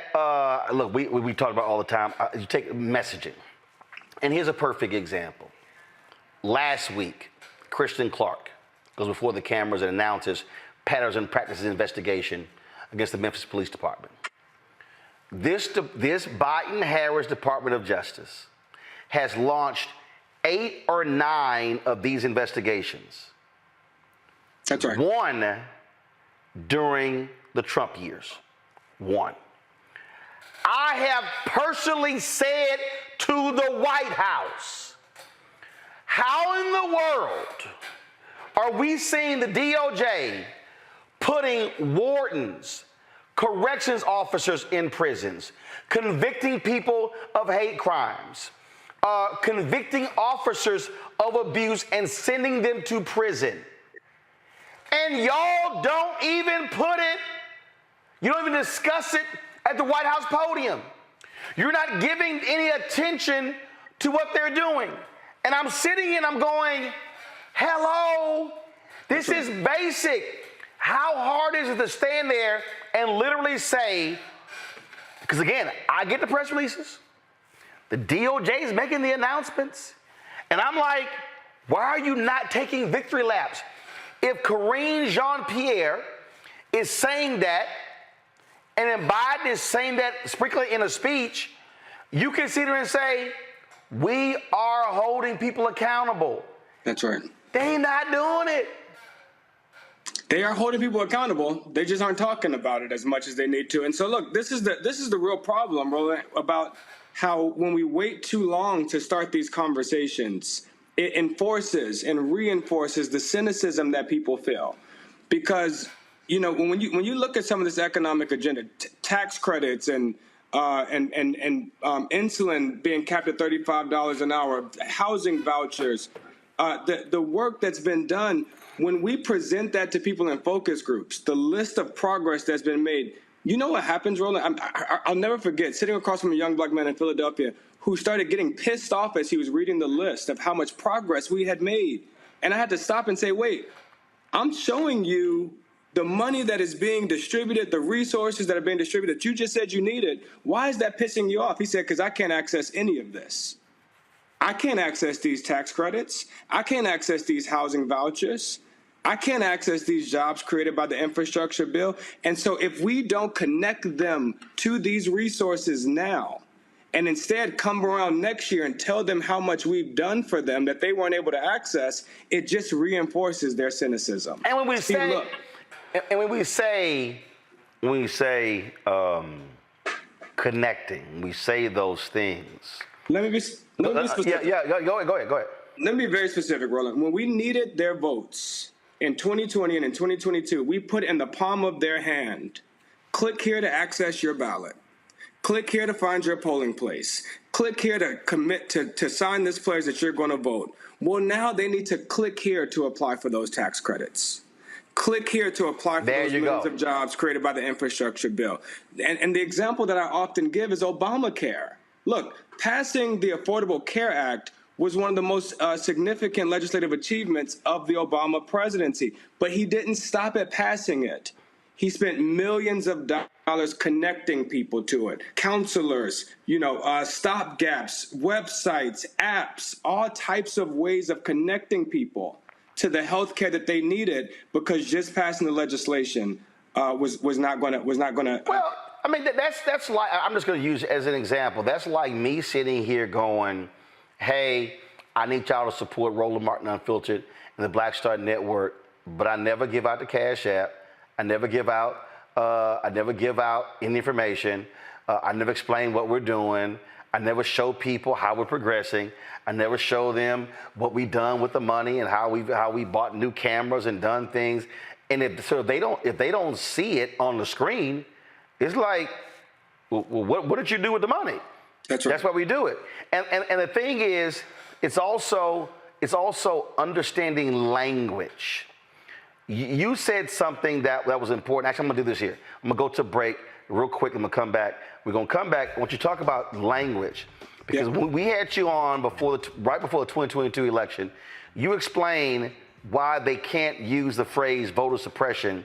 look, we talk about all the time, you take messaging. And here's a perfect example. Last week, Kristen Clark goes before the cameras and announces patterns and practices investigation against the Memphis Police Department. This Biden-Harris Department of Justice has launched 8 or 9 of these investigations. That's right. 1 during the Trump years. 1. I have personally said to the White House, how in the world are we seeing the DOJ putting wardens, corrections officers in prisons, convicting people of hate crimes, convicting officers of abuse and sending them to prison? And y'all don't even put it, you don't even discuss it at the White House podium. You're not giving any attention to what they're doing. And I'm sitting and I'm going, hello, this is basic. How hard is it to stand there and literally say, because again, I get the press releases, the DOJ is making the announcements, and I'm like, why are you not taking victory laps? If Karine Jean-Pierre is saying that, and then Biden is saying that, sprinkling in a speech, you can sit there and say, we are holding people accountable. That's right. They not doing it. They are holding people accountable. They just aren't talking about it as much as they need to. And so, look, this is the real problem, Roland, about how when we wait too long to start these conversations, it enforces and reinforces the cynicism that people feel. Because, you know, when you look at some of this economic agenda, tax credits and insulin being capped at $35 an hour, housing vouchers, the work that's been done, when we present that to people in focus groups, the list of progress that's been made, you know what happens, Roland? I'll never forget sitting across from a young black man in Philadelphia who started getting pissed off as he was reading the list of how much progress we had made. And I had to stop and say, wait, I'm showing you the money that is being distributed, the resources that are being distributed that you just said you needed. Why is that pissing you off? He said, because I can't access any of this. I can't access these tax credits. I can't access these housing vouchers. I can't access these jobs created by the infrastructure bill. And so if we don't connect them to these resources now, and instead come around next year and tell them how much we've done for them that they weren't able to access, it just reinforces their cynicism. And when we Steve, say, look, and when we say connecting, we say those things. Let me be specific. Go ahead. Let me be very specific, Roland. When we needed their votes in 2020 and in 2022, we put in the palm of their hand, click here to access your ballot. Click here to find your polling place. Click here to commit to sign this pledge that you're going to vote. Well, now they need to click here to apply for those tax credits. Click here to apply for those millions of jobs created by the infrastructure bill. And the example that I often give is Obamacare. Look, passing the Affordable Care Act was one of the most significant legislative achievements of the Obama presidency. But he didn't stop at passing it. He spent millions of dollars connecting people to it. Counselors, stopgaps, websites, apps, all types of ways of connecting people to the health care that they needed, because just passing the legislation was not going to. Well, I mean, that's like, I'm just going to use it as an example. That's like me sitting here going, hey, I need y'all to support Roland Martin Unfiltered and the Black Star Network, but I never give out the Cash App. I never give out any information. I never explain what we're doing. I never show people how we're progressing. I never show them what we've done with the money and how we bought new cameras and done things. And if they don't see it on the screen, it's like, well, what did you do with the money? That's right. That's why we do it. And the thing is, it's also understanding language. You said something that was important. Actually, I'm going to do this here. I'm going to go to break real quick. I'm going to come back. We're going to come back. I want you to talk about language. Because when we had you on right before the 2022 election, you explained why they can't use the phrase voter suppression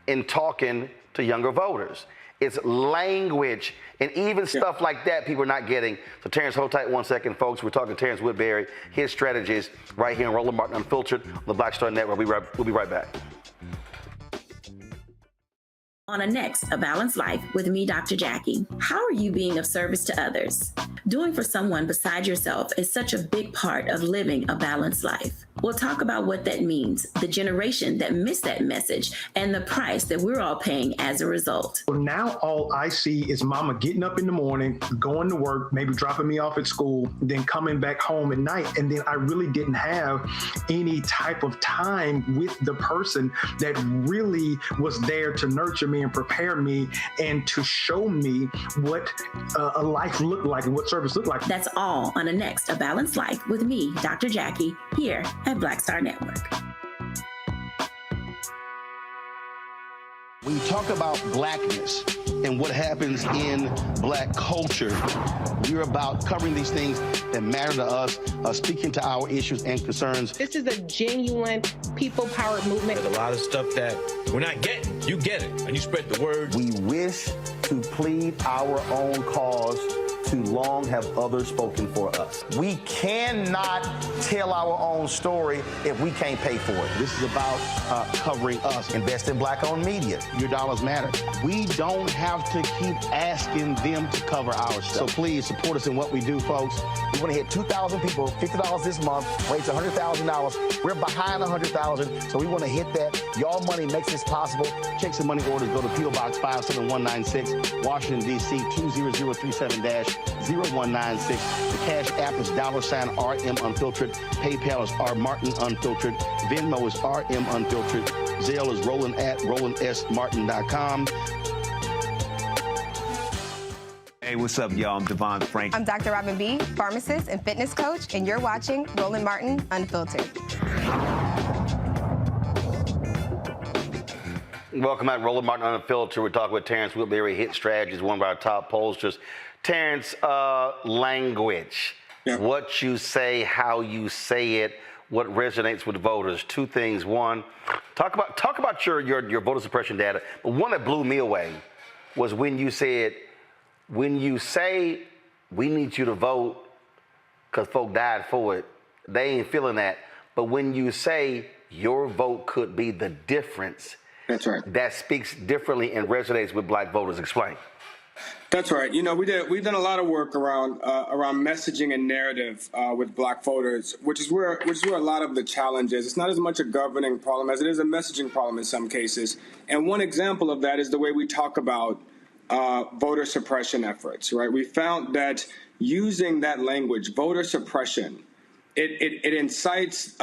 in talking to younger voters. It's language. And even stuff like that, people are not getting. So Terrence, hold tight 1 second, folks. We're talking to Terrence Woodbury, his strategies right here on Roland Martin Unfiltered on the Black Star Network. We'll be right back. On A Balanced Life with me, Dr. Jackie. How are you being of service to others? Doing for someone beside yourself is such a big part of living a balanced life. We'll talk about what that means, the generation that missed that message, and the price that we're all paying as a result. Well, now all I see is mama getting up in the morning, going to work, maybe dropping me off at school, then coming back home at night. And then I really didn't have any type of time with the person that really was there to nurture me and prepare me and to show me what a life looked like and what service looked like. That's all on A Balanced Life with me, Dr. Jackie, here at Black Star Network. When you talk about blackness and what happens in black culture, we're about covering these things that matter to us, speaking to our issues and concerns. This is a genuine people-powered movement. There's a lot of stuff that we're not getting. You get it, and you spread the word. We wish to plead our own cause. Too long have others spoken for us. We cannot tell our own story if we can't pay for it. This is about covering us. Invest in black-owned media. Your dollars matter. We don't have to keep asking them to cover our stuff. So please support us in what we do, folks. We want to hit 2,000 people, $50 this month, raise $100,000. We're behind 100,000, so we want to hit that. Y'all money makes this possible. Checks and money orders go to P.O. Box 57196, Washington, D.C. 20037- 0196. The Cash App is $RM Unfiltered. PayPal is R Martin Unfiltered. Venmo is RM Unfiltered. Zelle is Roland at RolandSMartin.com. Hey, what's up, y'all? I'm Devon Frank. I'm Dr. Robin B., pharmacist and fitness coach, and you're watching Roland Martin Unfiltered. Welcome back, Roland Martin Unfiltered. We're talking with Terrence Whitberry, Hit Strategies, one of our top pollsters. Terrence, language. Yeah. What you say, how you say it, what resonates with voters. Two things. One, talk about your voter suppression data. But one that blew me away was when you said, when you say we need you to vote because folk died for it, they ain't feeling that. But when you say your vote could be the difference, that's right. That speaks differently and resonates with black voters. Explain. That's right. You know, we've done a lot of work around messaging and narrative with black voters, which is where a lot of the challenge is. It's not as much a governing problem as it is a messaging problem in some cases. And one example of that is the way we talk about voter suppression efforts. Right? We found that using that language, voter suppression, it incites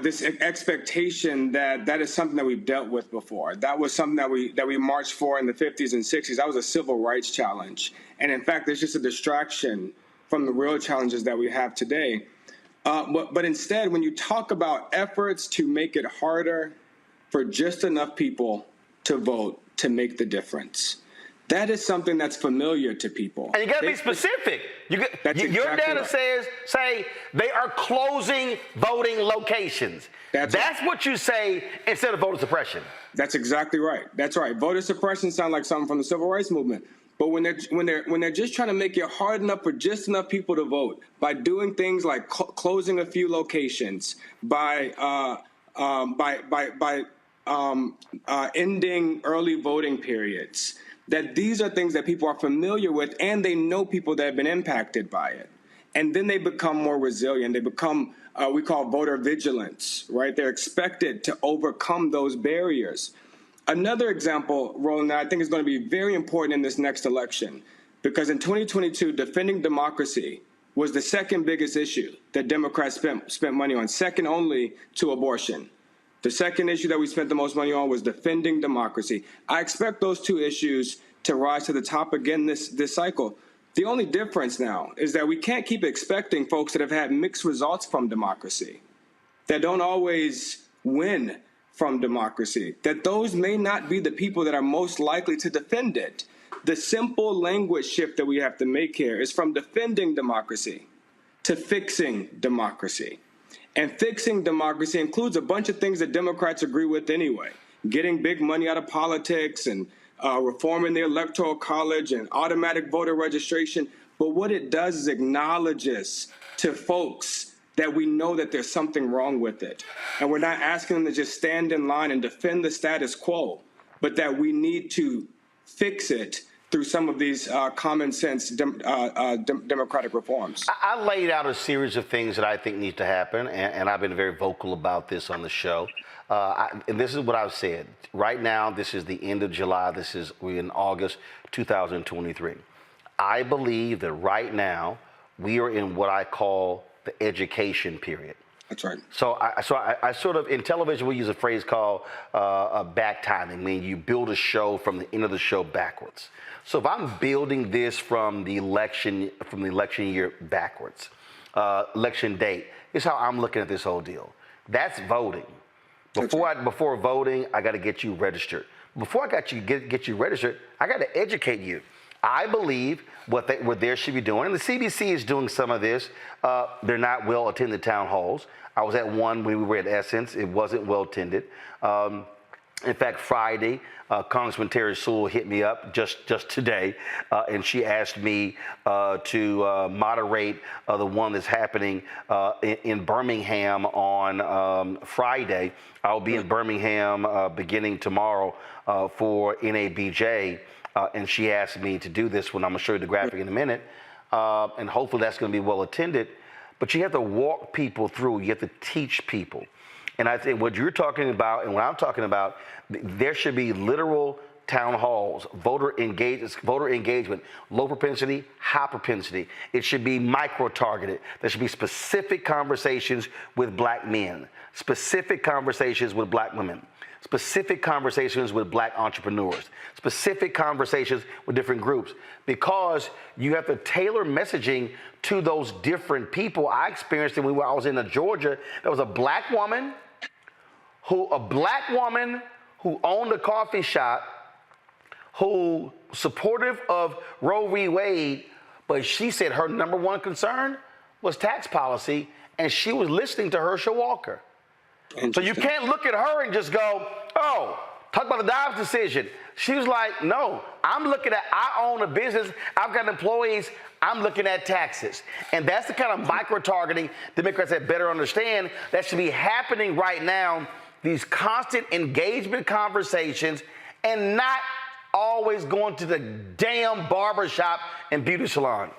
this expectation that is something that we've dealt with before. That was something that we marched for in the 50s and 60s. That was a civil rights challenge. And in fact, there's just a distraction from the real challenges that we have today. But instead, when you talk about efforts to make it harder for just enough people to vote to make the difference, that is something that's familiar to people. And you got to be specific. Your data says they are closing voting locations. That's what you say instead of voter suppression. That's exactly right. That's right. Voter suppression sounds like something from the civil rights movement. But when they're just trying to make it hard enough for just enough people to vote by doing things like closing a few locations, by ending early voting periods, that these are things that people are familiar with and they know people that have been impacted by it. And then they become more resilient. They become, we call voter vigilance, right? They're expected to overcome those barriers. Another example, Roland, that I think is going to be very important in this next election, because in 2022, defending democracy was the second biggest issue that Democrats spent money on, second only to abortion. The second issue that we spent the most money on was defending democracy. I expect those two issues to rise to the top again this cycle. The only difference now is that we can't keep expecting folks that have had mixed results from democracy, that don't always win from democracy, that those may not be the people that are most likely to defend it. The simple language shift that we have to make here is from defending democracy to fixing democracy. And fixing democracy includes a bunch of things that Democrats agree with anyway. Getting big money out of politics and reforming the Electoral College and automatic voter registration. But what it does is acknowledges to folks that we know that there's something wrong with it. And we're not asking them to just stand in line and defend the status quo, but that we need to fix it through some of these common sense democratic reforms. I laid out a series of things that I think need to happen, and I've been very vocal about this on the show. And this is what I've said. Right now, this is the end of July. We're in August 2023. I believe that right now we are in what I call the education period. That's right. So I sort of, in television, we use a phrase called back timing, meaning you build a show from the end of the show backwards. So if I'm building this from the election year backwards, election date, is how I'm looking at this whole deal. That's voting. Before voting, I got to get you registered. Before I got you get you registered, I got to educate you. I believe what they should be doing, and the CBC is doing some of this. They're not well-attended town halls. I was at one when we were at Essence. It wasn't well-attended. In fact, Friday, Congressman Terry Sewell hit me up just today, and she asked me to moderate the one that's happening in Birmingham on Friday. I'll be in Birmingham beginning tomorrow for NABJ. And she asked me to do this when I'm going to show you the graphic in a minute. And hopefully that's going to be well attended. But you have to walk people through. You have to teach people. And I think what you're talking about and what I'm talking about, there should be literal town halls, voter engagement, low propensity, high propensity. It should be micro-targeted. There should be specific conversations with black men, specific conversations with black women, specific conversations with black entrepreneurs, specific conversations with different groups, because you have to tailor messaging to those different people. I experienced it when I was in Georgia. There was a black woman who owned a coffee shop, who supportive of Roe v. Wade, but she said her number one concern was tax policy, and she was listening to Herschel Walker. So you can't look at her and just go, oh, talk about the Dobbs decision. She was like, no, I'm looking at, I own a business, I've got employees, I'm looking at taxes. And that's the kind of micro-targeting Democrats that better understand that should be happening right now, these constant engagement conversations, and not always going to the damn barbershop and beauty salon.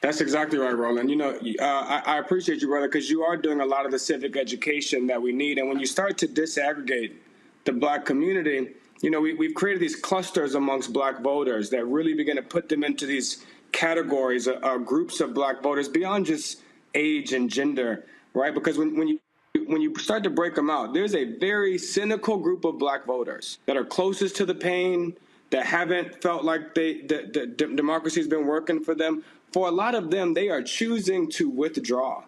That's exactly right, Roland. You know, I appreciate you, brother, because you are doing a lot of the civic education that we need. And when you start to disaggregate the black community, you know, we've created these clusters amongst black voters that really begin to put them into these categories, groups of black voters beyond just age and gender, right? Because when you start to break them out, there's a very cynical group of black voters that are closest to the pain, that haven't felt like the democracy has been working for them. For a lot of them, they are choosing to withdraw.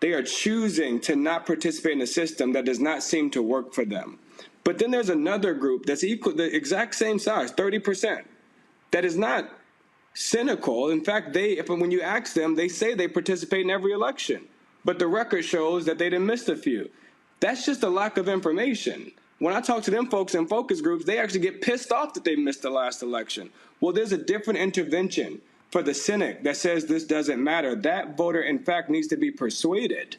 They are choosing to not participate in a system that does not seem to work for them. But then there's another group that's equal, the exact same size, 30%, that is not cynical. In fact, when you ask them, they say they participate in every election. But the record shows that they done missed a few. That's just a lack of information. When I talk to them folks in focus groups, they actually get pissed off that they missed the last election. Well, there's a different intervention for the cynic that says this doesn't matter. That voter, in fact, needs to be persuaded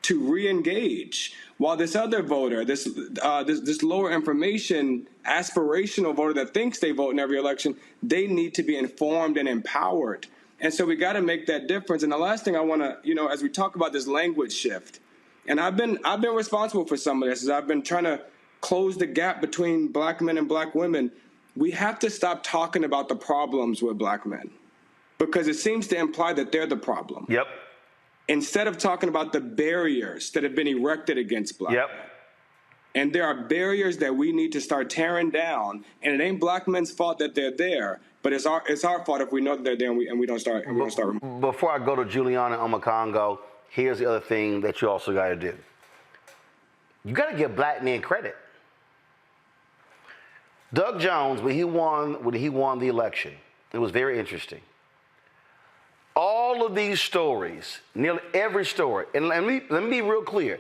to re-engage, while this other voter, this lower information, aspirational voter that thinks they vote in every election, they need to be informed and empowered. And so we got to make that difference. And the last thing I want to, you know, as we talk about this language shift, and I've been responsible for some of this, as I've been trying to close the gap between black men and black women. We have to stop talking about the problems with black men, because it seems to imply that they're the problem. Yep. Instead of talking about the barriers that have been erected against black men. And there are barriers that we need to start tearing down, and it ain't black men's fault that they're there, but it's our fault if we know that they're there and we don't start. Before I go to Juliana Omakongo, here's the other thing that you also got to do. You got to give black men credit. Doug Jones, when he won the election, it was very interesting. All of these stories, nearly every story, and let me be real clear.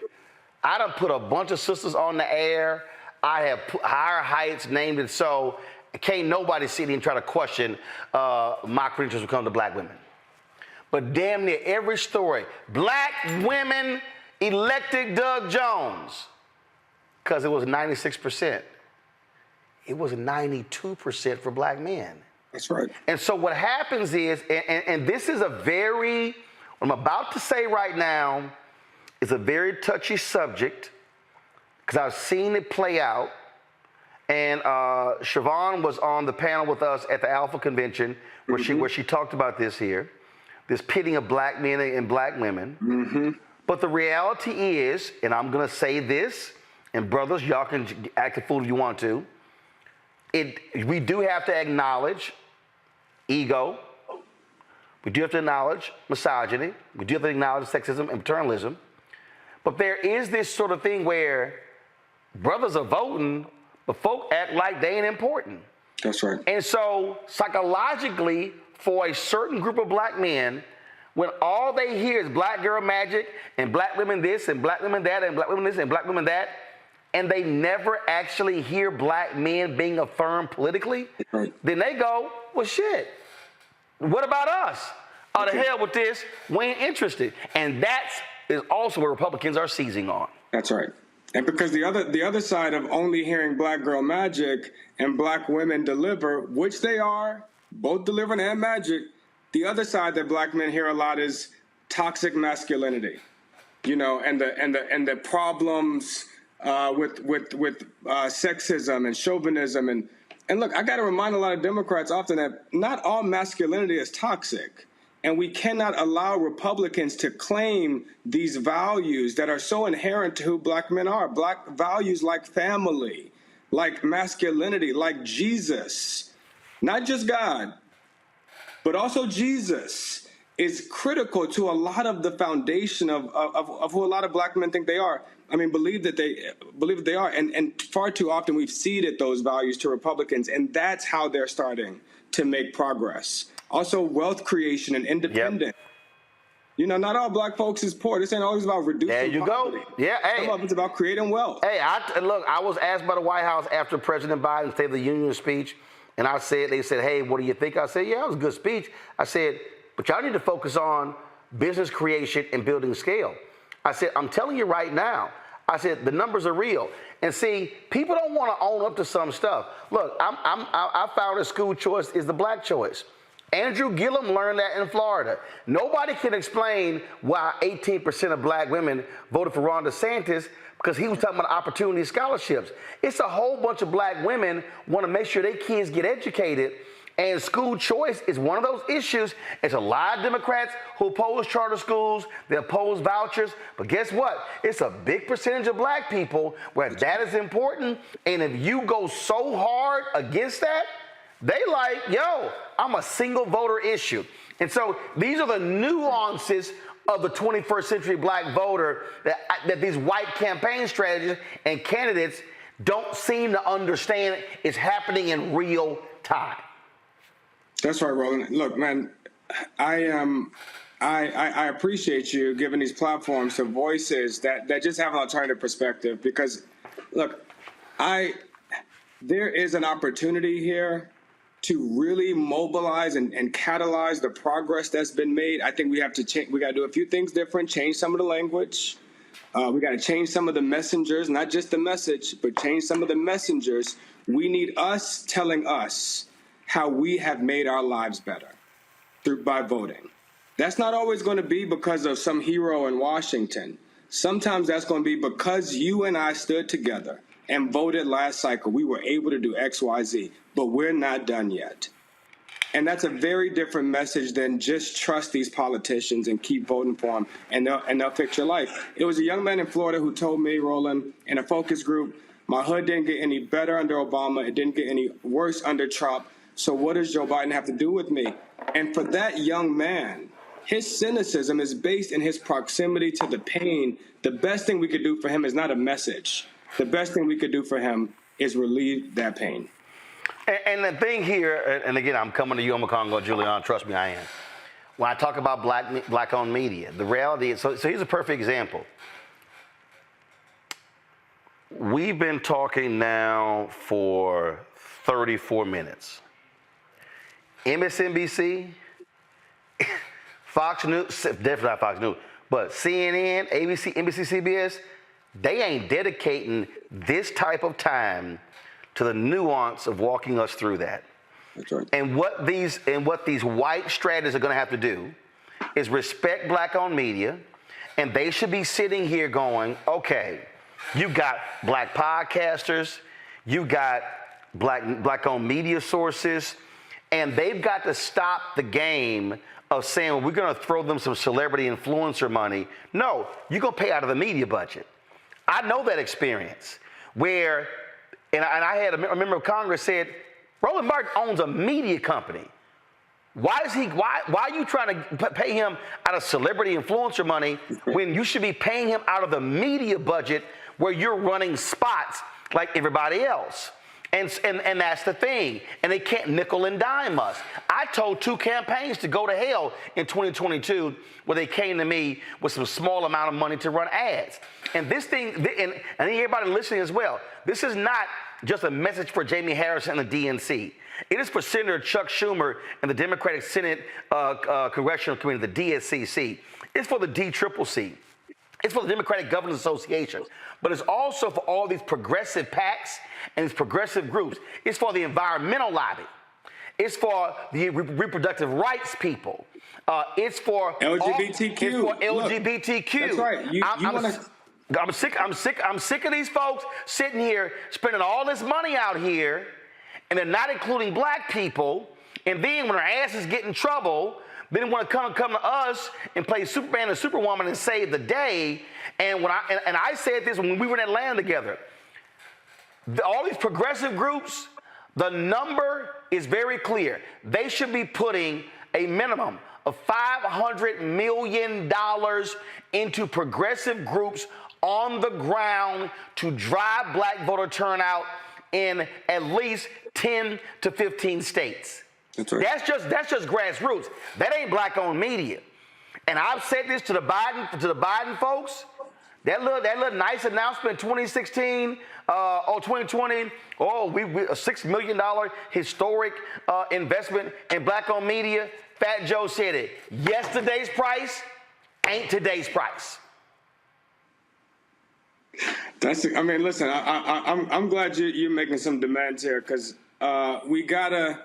I done put a bunch of sisters on the air. I have higher heights, named it so. Can't nobody sit here and try to question my credentials when it comes to black women. But damn near every story, black women elected Doug Jones, because it was 96%. It was 92% for black men. That's right. And so what happens is, and this is what I'm about to say right now is a very touchy subject, because I've seen it play out. And Siobhan was on the panel with us at the Alpha Convention where she talked about this here, this pitting of black men and black women. But the reality is, and I'm going to say this, and brothers, y'all can act a fool if you want to, we do have to acknowledge ego. We do have to acknowledge misogyny. We do have to acknowledge sexism and paternalism. But there is this sort of thing where brothers are voting, but folk act like they ain't important. That's right. And so psychologically, for a certain group of black men, when all they hear is black girl magic and black women this and black women that and black women this and black women that, and they never actually hear black men being affirmed politically, then they go, well, shit, what about us? Oh, the hell with this, we ain't interested. And that's is also where Republicans are seizing on. That's right. And because the other side of only hearing black girl magic and black women deliver, which they are, both delivering and magic, the other side that black men hear a lot is toxic masculinity, you know, and the problems with sexism and chauvinism And look, I got to remind a lot of Democrats often that not all masculinity is toxic. And we cannot allow Republicans to claim these values that are so inherent to who black men are. Black values like family, like masculinity, like Jesus, not just God, but also Jesus is critical to a lot of the foundation of who a lot of black men think they are. I mean, believe that they are. And far too often we've ceded those values to Republicans, and that's how they're starting to make progress. Also, wealth creation and independence. Yep. You know, not all black folks is poor. This ain't always about reducing There you poverty. go. Yeah, hey. Some of it's about creating wealth. Hey, look, I was asked by the White House after President Biden's State of the Union speech, and they said, hey, what do you think? I said, yeah, it was a good speech. I said, but y'all need to focus on business creation and building scale. I said, I'm telling you right now, I said, the numbers are real. And see, people don't want to own up to some stuff. Look, I found that school choice is the black choice. Andrew Gillum learned that in Florida. Nobody can explain why 18% of black women voted for Ron DeSantis, because he was talking about opportunity scholarships. It's a whole bunch of black women want to make sure their kids get educated, and school choice is one of those issues. It's a lot of Democrats who oppose charter schools, they oppose vouchers, but guess what? It's a big percentage of black people where that is important, and if you go so hard against that, they like, yo, I'm a single voter issue. And so these are the nuances of the 21st century black voter that these white campaign strategists and candidates don't seem to understand is happening in real time. That's right, Roland. Look, man, I appreciate you giving these platforms to voices that just have an alternative perspective, because, look, there is an opportunity here to really mobilize and catalyze the progress that's been made. I think we have to change. We got to do a few things different, change some of the language. We got to change some of the messengers, not just the message, but change some of the messengers. We need us telling us how we have made our lives better by voting. That's not always going to be because of some hero in Washington. Sometimes that's going to be because you and I stood together and voted last cycle. We were able to do X, Y, Z, but we're not done yet. And that's a very different message than just trust these politicians and keep voting for them, and they'll fix your life. It was a young man in Florida who told me, Roland, in a focus group, my hood didn't get any better under Obama. It didn't get any worse under Trump. So what does Joe Biden have to do with me? And for that young man, his cynicism is based in his proximity to the pain. The best thing we could do for him is not a message. The best thing we could do for him is relieve that pain. And the thing here, and again, I'm coming to you, Omokongo, Julian, trust me, I am. When I talk about black-owned media, the reality is, so here's a perfect example. We've been talking now for 34 minutes. MSNBC, Fox News, definitely not Fox News, but CNN, ABC, NBC, CBS, they ain't dedicating this type of time to the nuance of walking us through that. That's right. And what these white strategists are going to have to do is respect black-owned media, and they should be sitting here going, okay, you've got black podcasters, you've got black-owned media sources, and they've got to stop the game of saying, well, we're going to throw them some celebrity influencer money. No, you're going to pay out of the media budget. I know that experience where, and I had a member of Congress said, Roland Martin owns a media company. Why are you trying to pay him out of celebrity influencer money when you should be paying him out of the media budget where you're running spots like everybody else? And that's the thing. And they can't nickel and dime us. I told 2 campaigns to go to hell in 2022 where they came to me with some small amount of money to run ads. And this thing, and everybody listening as well, this is not just a message for Jamie Harris and the DNC. It is for Senator Chuck Schumer and the Democratic Senate Congressional Committee, the DSCC. It's for the DCCC. It's for the Democratic Governors Association, but it's also for all these progressive PACs and these progressive groups. It's for the environmental lobby. It's for the reproductive rights people. It's for LGBTQ. It's for LGBTQ. Look, that's right. I'm sick of these folks sitting here spending all this money out here, and they're not including black people, and then when our asses get in trouble, they want to come to us and play Superman and Superwoman and save the day. And when I said this when we were in Atlanta together, all these progressive groups, the number is very clear. They should be putting a minimum of $500 million into progressive groups on the ground to drive black voter turnout in at least 10 to 15 states. That's right. That's just grassroots. That ain't black-owned media. And I've said this to the Biden folks. That little nice announcement in 2016 or 2020. We a $6 million historic investment in black-owned media. Fat Joe said it. Yesterday's price ain't today's price. Listen. I'm glad you're making some demands here, because we gotta.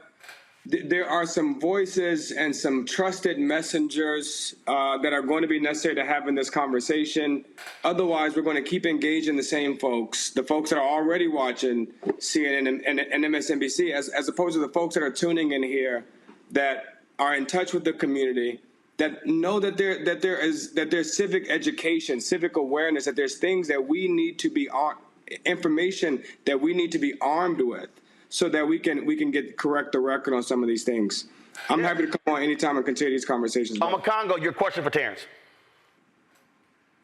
There are some voices and some trusted messengers that are going to be necessary to have in this conversation. Otherwise, we're going to keep engaging the same folks, the folks that are already watching CNN and MSNBC, as opposed to the folks that are tuning in here that are in touch with the community, that know that there's civic education, civic awareness, that there's things that we need to be information that we need to be armed with, so that we can correct the record on some of these things. I'm happy to come on anytime and continue these conversations. Congo, your question for Terrence.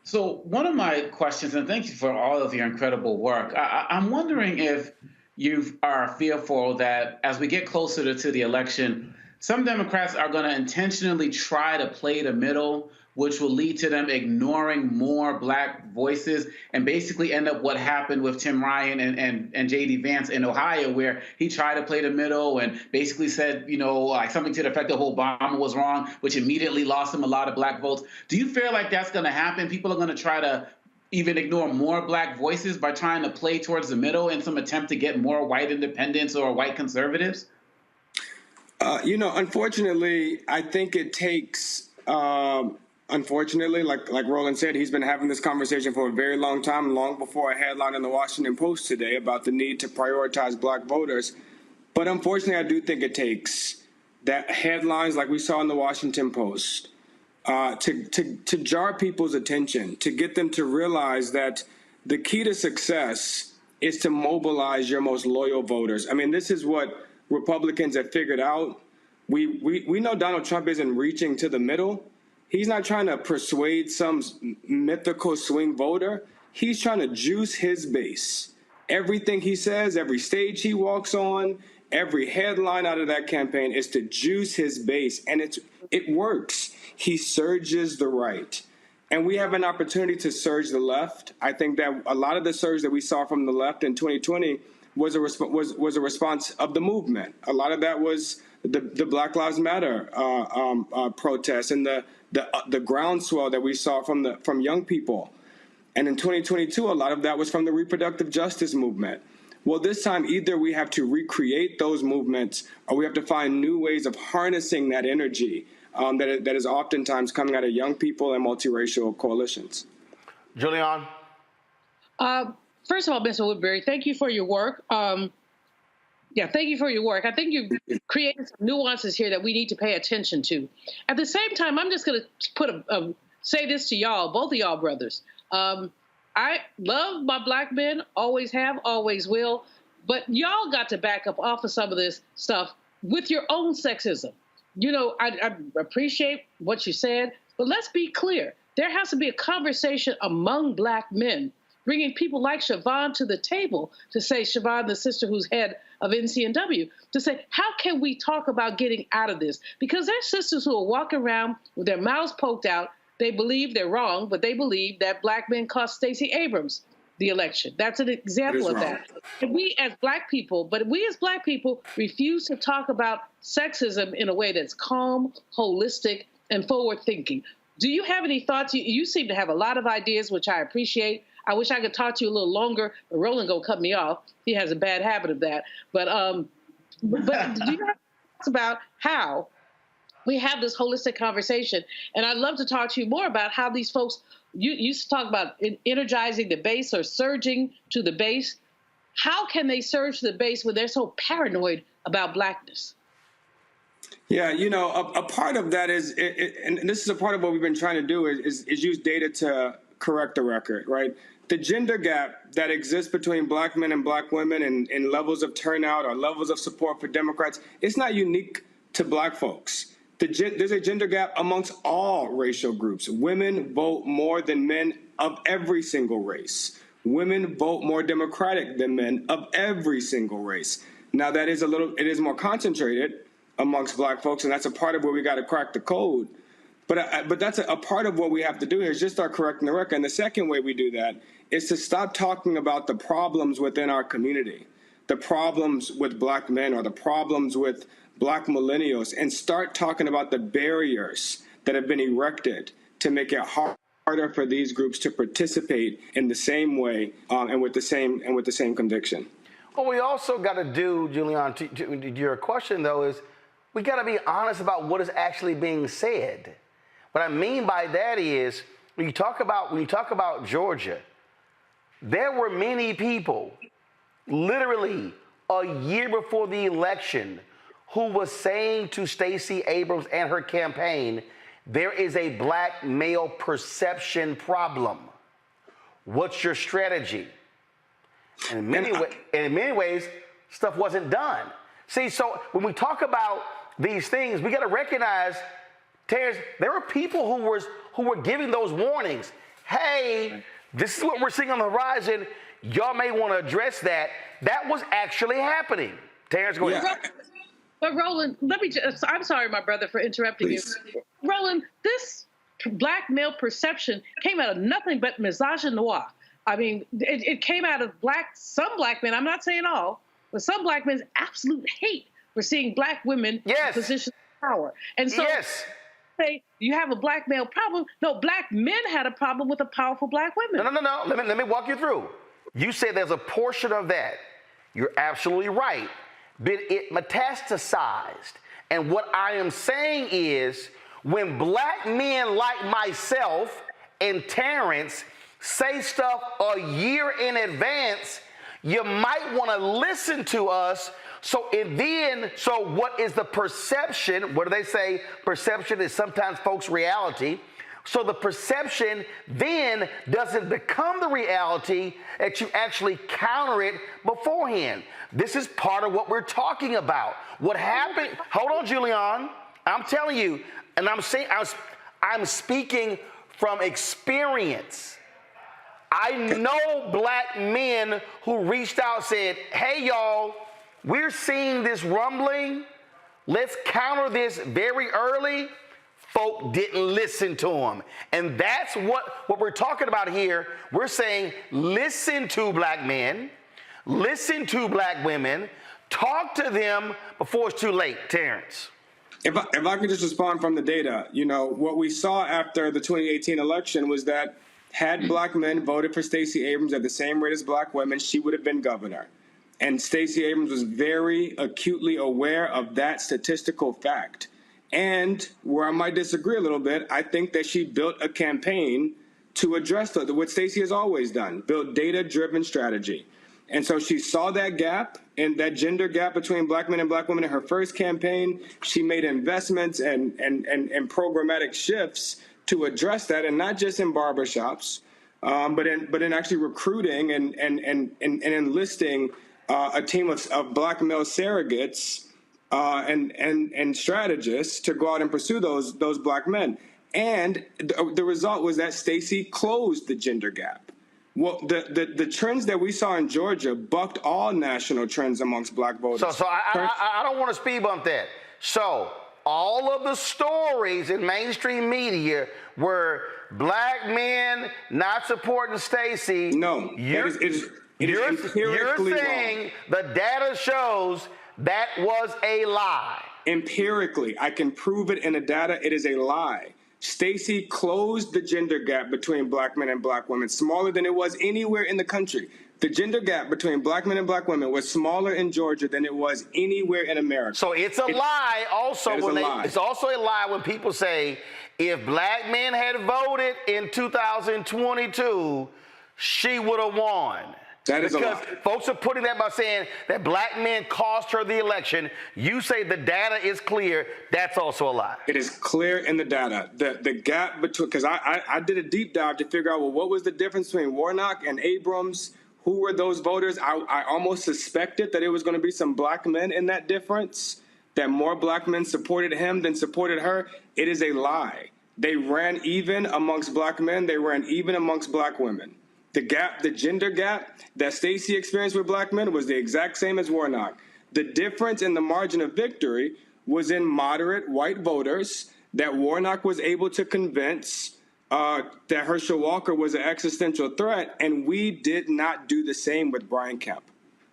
So one of my questions, and thank you for all of your incredible work, I'm wondering if you are fearful that as we get closer to the election, some Democrats are going to intentionally try to play the middle, which will lead to them ignoring more black voices and basically end up what happened with Tim Ryan and J.D. Vance in Ohio, where he tried to play the middle and basically said, like something to the effect of Obama was wrong, which immediately lost him a lot of black votes. Do you feel like that's going to happen? People are going to try to even ignore more black voices by trying to play towards the middle in some attempt to get more white independents or white conservatives? Unfortunately, I think it takes, unfortunately, like Roland said, he's been having this conversation for a very long time, long before a headline in the Washington Post today about the need to prioritize black voters. But unfortunately, I do think it takes that headlines like we saw in the Washington Post to jar people's attention, to get them to realize that the key to success is to mobilize your most loyal voters. This is what Republicans have figured out. We know Donald Trump isn't reaching to the middle. He's not trying to persuade some mythical swing voter. He's trying to juice his base. Everything he says, every stage he walks on, every headline out of that campaign is to juice his base. And it works. He surges the right. And we have an opportunity to surge the left. I think that a lot of the surge that we saw from the left in 2020 was a response of the movement. A lot of that was the Black Lives Matter protests and the groundswell that we saw from young people. And in 2022, a lot of that was from the reproductive justice movement. Well, this time, either we have to recreate those movements or we have to find new ways of harnessing that energy that is oftentimes coming out of young people and multiracial coalitions. Julian? First of all, Mr. Woodbury, thank you for your work. Thank you for your work. I think you've created some nuances here that we need to pay attention to. At the same time, I'm just going to say this to y'all, both of y'all brothers. I love my black men, always have, always will, but y'all got to back up off of some of this stuff with your own sexism. I appreciate what you said, but let's be clear. There has to be a conversation among black men, bringing people like Siobhan to the table to say, Siobhan, the sister who's head of NCNW, to say, how can we talk about getting out of this? Because there's sisters who are walking around with their mouths poked out. They believe they're wrong, but they believe that black men cost Stacey Abrams the election. That's an example of that. And we as black people refuse to talk about sexism in a way that's calm, holistic, and forward-thinking. Do you have any thoughts? You seem to have a lot of ideas, which I appreciate. I wish I could talk to you a little longer, but Roland gonna cut me off. He has a bad habit of that. But do you have thoughts about how we have this holistic conversation? And I'd love to talk to you more about how these folks, you used to talk about energizing the base or surging to the base. How can they surge to the base when they're so paranoid about blackness? Yeah, a part of that is, and this is a part of what we've been trying to do, is use data to correct the record, right? The gender gap that exists between black men and black women in levels of turnout or levels of support for Democrats, it's not unique to black folks. There's a gender gap amongst all racial groups. Women vote more than men of every single race. Women vote more Democratic than men of every single race. Now, it is more concentrated amongst black folks, and that's a part of where we got to crack the code. But that's a part of what we have to do here is just start correcting the record. And the second way we do that is to stop talking about the problems within our community, the problems with black men or the problems with black millennials, and start talking about the barriers that have been erected to make it harder for these groups to participate in the same way and with the same conviction. What we also got to do, Julian, to your question though, is we got to be honest about what is actually being said. What I mean by that is when you talk about Georgia, there were many people, literally a year before the election, who was saying to Stacey Abrams and her campaign, there is a black male perception problem. What's your strategy? And in many ways, stuff wasn't done. See, so when we talk about these things, we got to recognize, Terrence, there were people who were giving those warnings. Hey, this is what we're seeing on the horizon. Y'all may want to address that. That was actually happening. Terrence, go ahead. But Roland, I'm sorry, my brother, for interrupting you. Roland, this black male perception came out of nothing but misogynoir. I mean, it came out of some black men, I'm not saying all, but some black men's absolute hate for seeing black women in positions of power. And so say you have a black male problem. No, black men had a problem with the powerful black women. No. Let me walk you through. You say there's a portion of that. You're absolutely right. But it metastasized. And what I am saying is when black men like myself and Terrence say stuff a year in advance, you might want to listen to us. So what is the perception? What do they say? Perception is sometimes folks' reality. So the perception then doesn't become the reality that you actually counter it beforehand. This is part of what we're talking about. What happened? Hold on, Julian. I'm telling you, and I'm speaking from experience. I know black men who reached out and said, hey, y'all, we're seeing this rumbling. Let's counter this very early. Folk didn't listen to them. And that's what we're talking about here. We're saying listen to black men, listen to black women, talk to them before it's too late. Terrence. If I could just respond from the data, what we saw after the 2018 election was that had black men voted for Stacey Abrams at the same rate as black women, she would have been governor. And Stacey Abrams was very acutely aware of that statistical fact. And where I might disagree a little bit, I think that she built a campaign to address what Stacey has always done, built data-driven strategy. And so she saw that gap and that gender gap between black men and black women in her first campaign. She made investments and programmatic shifts to address that, and not just in barbershops, but in actually recruiting and enlisting a team of black male surrogates and strategists to go out and pursue those black men. And the result was that Stacey closed the gender gap. Well, the trends that we saw in Georgia bucked all national trends amongst black voters. So I don't want to speed bump that. So all of the stories in mainstream media were black men not supporting Stacey. No, you're saying the data shows that was a lie. Empirically, I can prove it in the data. It is a lie. Stacey closed the gender gap between black men and black women, smaller than it was anywhere in the country. The gender gap between black men and black women was smaller in Georgia than it was anywhere in America. So it's a lie also. It's also a lie when people say, if black men had voted in 2022, she would have won. That is because a lie. folks are putting that by saying that black men cost her the election. You say the data is clear. That's also a lie. It is clear in the data. The gap between, because I did a deep dive to figure out, well, what was the difference between Warnock and Abrams? Who were those voters? I almost suspected that it was going to be some black men in that difference, that more black men supported him than supported her. It is a lie. They ran even amongst black men. They ran even amongst black women. The gap, the gender gap that Stacey experienced with black men was the exact same as Warnock. The difference in the margin of victory was in moderate white voters that Warnock was able to convince that Herschel Walker was an existential threat, and we did not do the same with Brian Kemp.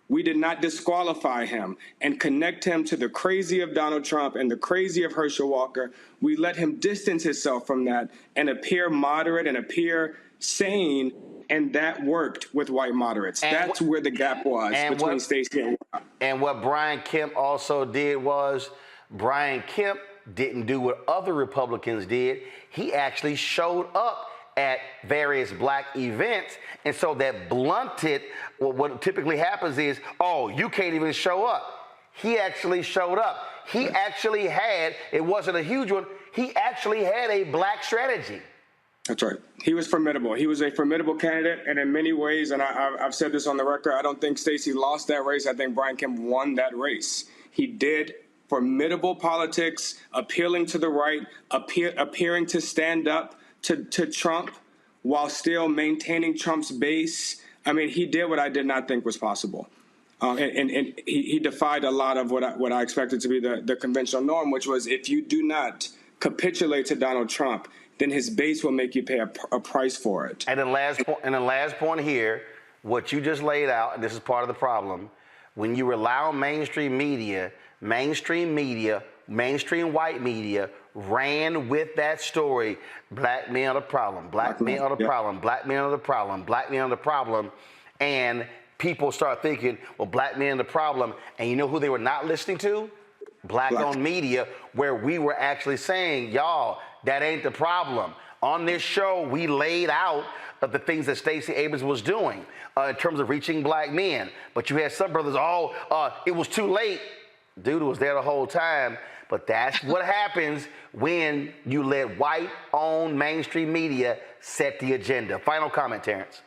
We did not disqualify him and connect him to the crazy of Donald Trump and the crazy of Herschel Walker. We let him distance himself from that and appear moderate and appear sane. And that worked with white moderates. That's where the gap was between Stacey and Warnock. And what Brian Kemp also did was Brian Kemp didn't do what other Republicans did. He actually showed up at various black events. And so that blunted what typically happens is, oh, you can't even show up. He actually showed up. He actually had, it wasn't a huge one, he actually had a black strategy. That's right. He was formidable. He was a formidable candidate, and in many ways, and I've said this on the record, I don't think Stacey lost that race. I think Brian Kemp won that race. He did formidable politics, appealing to the right, appearing to stand up to Trump while still maintaining Trump's base. I mean, he did what I did not think was possible. And he defied a lot of what I expected to be the conventional norm, which was if you do not capitulate to Donald Trump, then his base will make you pay a price for it. And the last point here, what you just laid out, and this is part of the problem, when you rely on mainstream media, mainstream white media ran with that story. Black men are the problem. Black men are the problem. Black men are the problem. Black men are the problem. And people start thinking, well, black men are the problem. And you know who they were not listening to? Black-owned media, where we were actually saying, y'all, that ain't the problem. On this show, we laid out the things that Stacey Abrams was doing in terms of reaching black men. But you had some brothers, it was too late. Dude was there the whole time. But that's what happens when you let white-owned mainstream media set the agenda. Final comment, Terrence.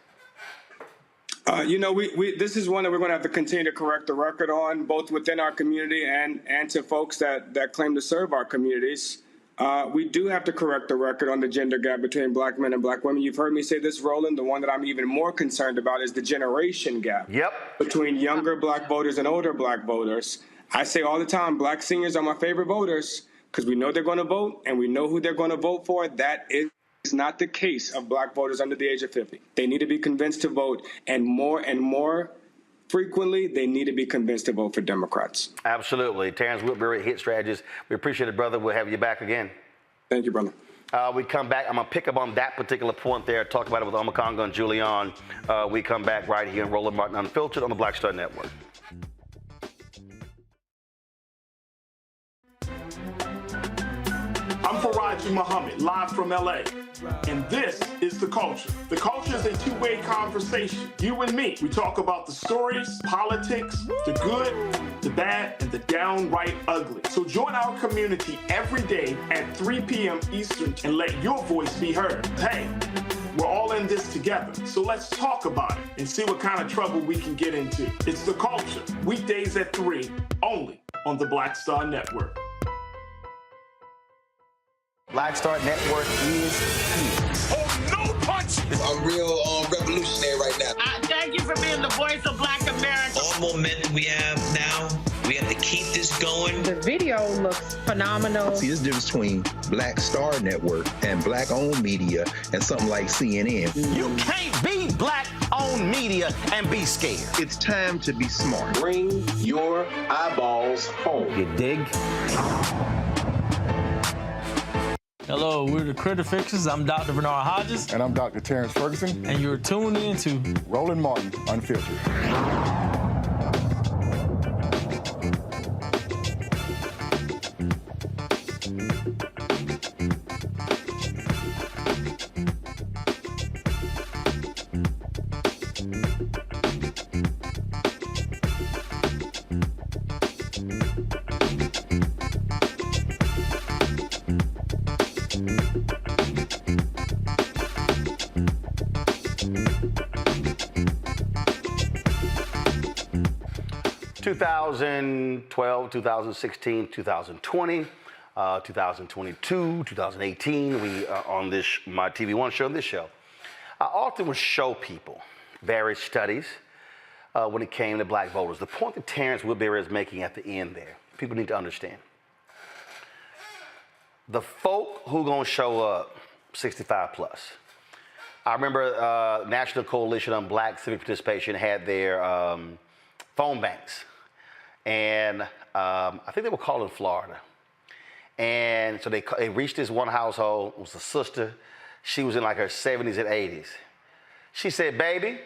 This is one that we're going to have to continue to correct the record on, both within our community and to folks that claim to serve our communities. We do have to correct the record on the gender gap between black men and black women. You've heard me say this, Roland. The one that I'm even more concerned about is the generation gap between younger black voters and older black voters. I say all the time, black seniors are my favorite voters because we know they're going to vote and we know who they're going to vote for. That is not the case of black voters under the age of 50. They need to be convinced to vote, and more frequently, they need to be convinced to vote for Democrats. Absolutely. Terrence Whitbury, Hit Strategist. We appreciate it, brother. We'll have you back again. Thank you, brother. We come back. I'm going to pick up on that particular point there, talk about it with Omakonga and Julian. We come back right here in Roland Martin Unfiltered on the Black Star Network. I'm Faraji Muhammad, live from LA. And this is The Culture. The Culture is a two-way conversation. You and me. We talk about the stories, politics, the good, the bad, and the downright ugly. So join our community every day at 3 p.m. Eastern and let your voice be heard. Hey, we're all in this together. So let's talk about it and see what kind of trouble we can get into. It's The Culture. Weekdays at 3, only on the Black Star Network. Black Star Network is here. Oh, no punches! I'm real revolutionary right now. Thank you for being the voice of Black America. All momentum we have now, we have to keep this going. The video looks phenomenal. See, there's a difference between Black Star Network and black-owned media and something like CNN. You can't be black-owned media and be scared. It's time to be smart. Bring your eyeballs home. You dig? Hello, we're the Critter Fixers. I'm Dr. Bernard Hodges. And I'm Dr. Terrence Ferguson. And you're tuned in to Roland Martin Unfiltered. 2012, 2016, 2020, 2022, 2018, we on this, my TV One show, this show. I often would show people various studies when it came to black voters. The point that Terrence Woodbury is making at the end there, people need to understand. The folk who gonna show up, 65 plus. I remember National Coalition on Black Civic Participation had their phone banks. And I think they were called in Florida. And so they reached this one household, it was a sister. She was in like her 70s and 80s. She said, baby,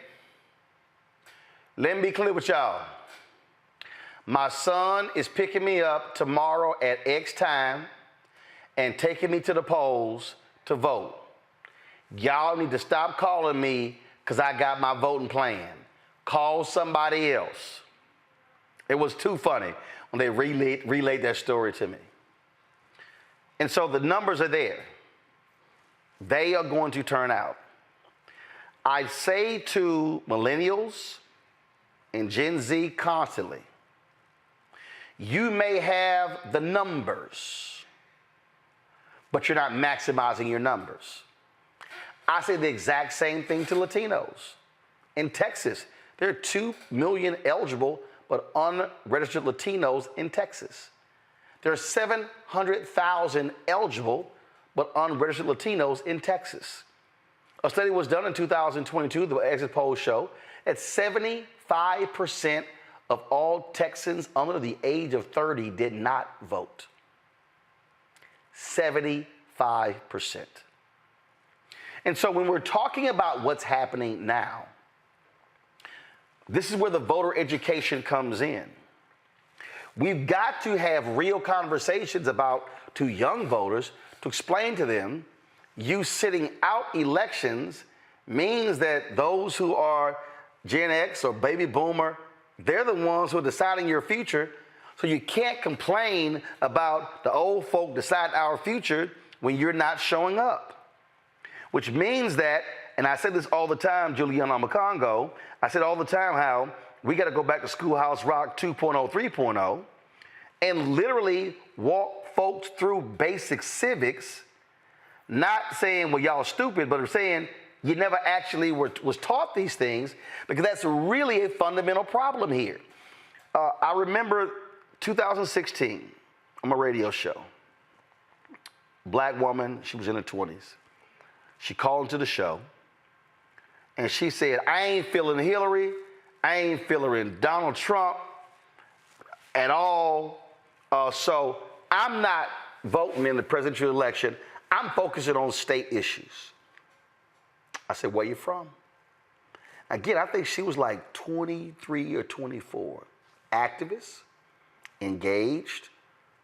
let me be clear with y'all. My son is picking me up tomorrow at X time and taking me to the polls to vote. Y'all need to stop calling me because I got my voting plan. Call somebody else. It was too funny when they relayed that story to me. And so the numbers are there. They are going to turn out. I say to millennials and Gen Z constantly, you may have the numbers, but you're not maximizing your numbers. I say the exact same thing to Latinos. In Texas, there are 2 million eligible but unregistered Latinos in Texas. There are 700,000 eligible but unregistered Latinos in Texas. A study was done in 2022, the exit polls show, that 75% of all Texans under the age of 30 did not vote. 75%. And so when we're talking about what's happening now, this is where the voter education comes in. We've got to have real conversations to young voters to explain to them, you sitting out elections means that those who are Gen X or baby boomer, they're the ones who are deciding your future. So you can't complain about the old folk decide our future when you're not showing up. Which means that, and I say this all the time, Juliana Macongo, I said all the time how we got to go back to Schoolhouse Rock 2.0, 3.0, and literally walk folks through basic civics, not saying, well, y'all stupid, but saying you never actually was taught these things, because that's really a fundamental problem here. I remember 2016, on my radio show, black woman, she was in her 20s. She called into the show, and she said, I ain't feeling Hillary, I ain't feeling Donald Trump at all, so I'm not voting in the presidential election. I'm focusing on state issues. I said, where you from? Again, I think she was like 23 or 24. Activist, engaged.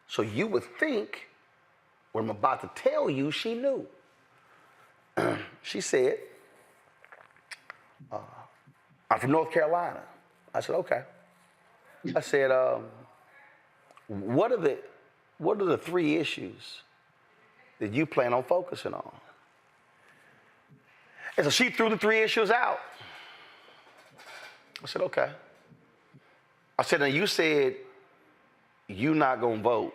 So you would think, what I'm about to tell you, she knew. She said, I'm from North Carolina. I said, okay. I said, what are the 3 issues that you plan on focusing on? And so she threw the 3 issues out. I said, okay. I said, now you said you're not going to vote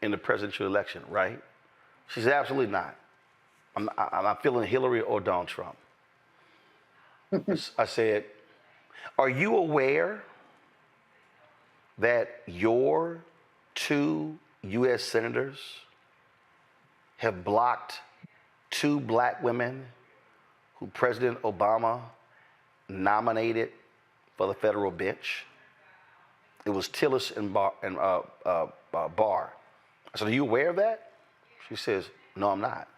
in the presidential election, right? She said, absolutely not. I'm not feeling Hillary or Donald Trump. I said, are you aware that your 2 U.S. senators have blocked 2 black women who President Obama nominated for the federal bench? It was Tillis and Barr. I said, are you aware of that? She says, no, I'm not.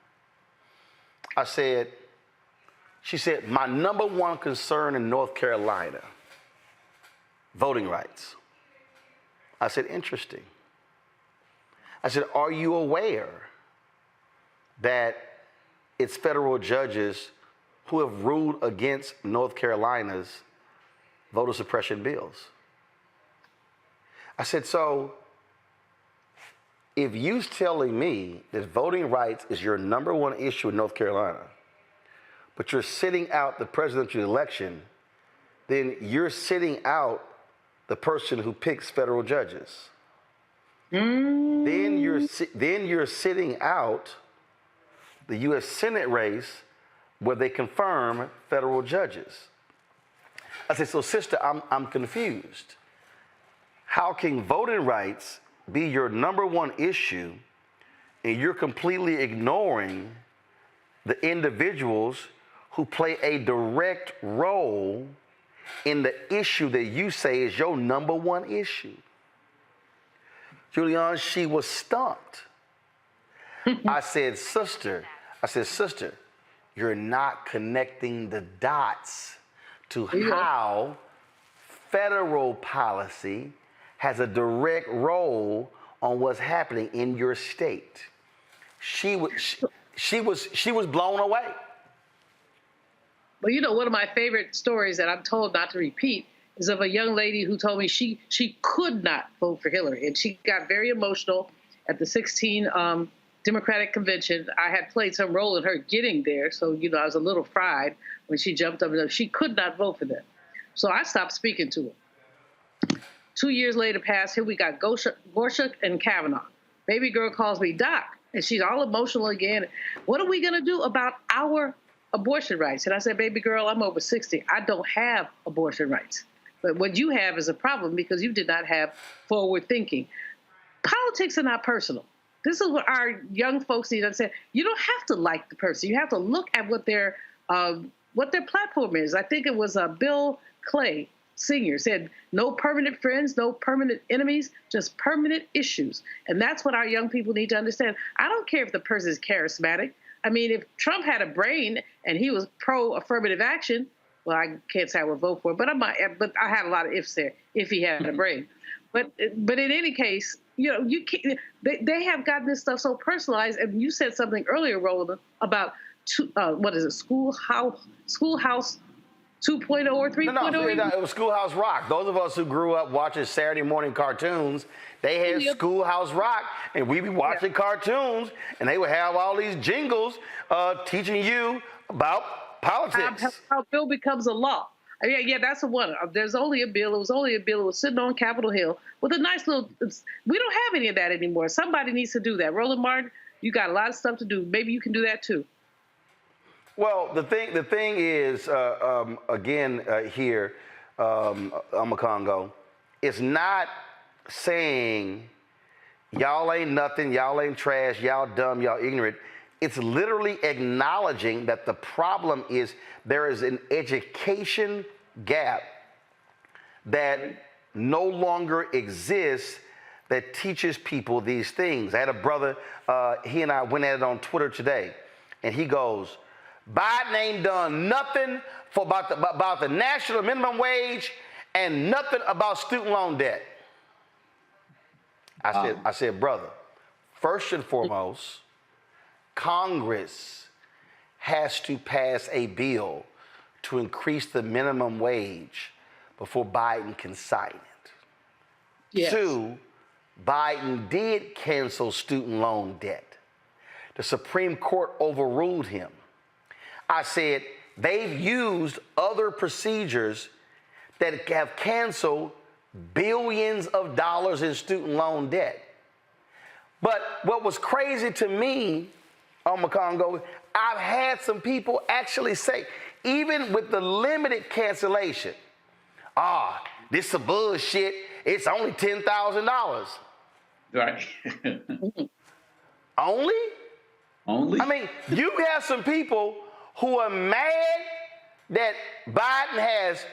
I said, she said, my number 1 concern in North Carolina, voting rights. I said, interesting. I said, are you aware that it's federal judges who have ruled against North Carolina's voter suppression bills? I said, so if you're telling me that voting rights is your number 1 issue in North Carolina, but you're sitting out the presidential election, then you're sitting out the person who picks federal judges. Then you're sitting out the U.S. Senate race where they confirm federal judges. I said, so sister, I'm confused. How can voting rights be your number one issue and you're completely ignoring the individuals who play a direct role in the issue that you say is your number one issue? Julianne, she was stumped. I said, sister, you're not connecting the dots to how federal policy has a direct role on what's happening in your state. She was blown away. Well, you know, one of my favorite stories that I'm told not to repeat is of a young lady who told me she could not vote for Hillary, and she got very emotional at the 16 Democratic convention. I had played some role in her getting there, so you know I was a little fried when she jumped up and she could not vote for them. So I stopped speaking to her. 2 years later passed. Here we got Gorsuch and Kavanaugh. Baby girl calls me Doc, and she's all emotional again. What are we gonna do about our abortion rights? And I said, baby girl, I'm over 60. I don't have abortion rights. But what you have is a problem because you did not have forward thinking. Politics are not personal. This is what our young folks need to understand. You don't have to like the person. You have to look at what their platform is. I think it was Bill Clay Sr. said, no permanent friends, no permanent enemies, just permanent issues. And that's what our young people need to understand. I don't care if the person is charismatic. I mean, if Trump had a brain and he was pro-affirmative action, well, I can't say I would vote for it, but I had a lot of ifs there, if he had a brain. But in any case, you know, you can't, they have gotten this stuff so personalized. And you said something earlier, Roland, about Schoolhouse 2.0 or 3.0? No, it was Schoolhouse Rock. Those of us who grew up watching Saturday morning cartoons, they had Schoolhouse Rock, and we be watching cartoons, and they would have all these jingles teaching you about politics. How bill becomes a law. Yeah, that's the one. There's only a bill. It was only a bill. It was sitting on Capitol Hill with a nice little. We don't have any of that anymore. Somebody needs to do that. Roland Martin, you got a lot of stuff to do. Maybe you can do that too. Well, the thing is, again, here, Congo, it's not saying y'all ain't nothing, y'all ain't trash, y'all dumb, y'all ignorant. It's literally acknowledging that the problem is there is an education gap that no longer exists that teaches people these things. I had a brother, he and I went at it on Twitter today, and he goes, Biden ain't done nothing about the national minimum wage and nothing about student loan debt. I said, brother, first and foremost, Congress has to pass a bill to increase the minimum wage before Biden can sign it. Yes. 2, Biden did cancel student loan debt. The Supreme Court overruled him. I said, they've used other procedures that have canceled billions of dollars in student loan debt. But what was crazy to me, Congo, I've had some people actually say, even with the limited cancellation, this is bullshit, it's only $10,000. Right. Only? Only? I mean, you have some people who are mad that Biden has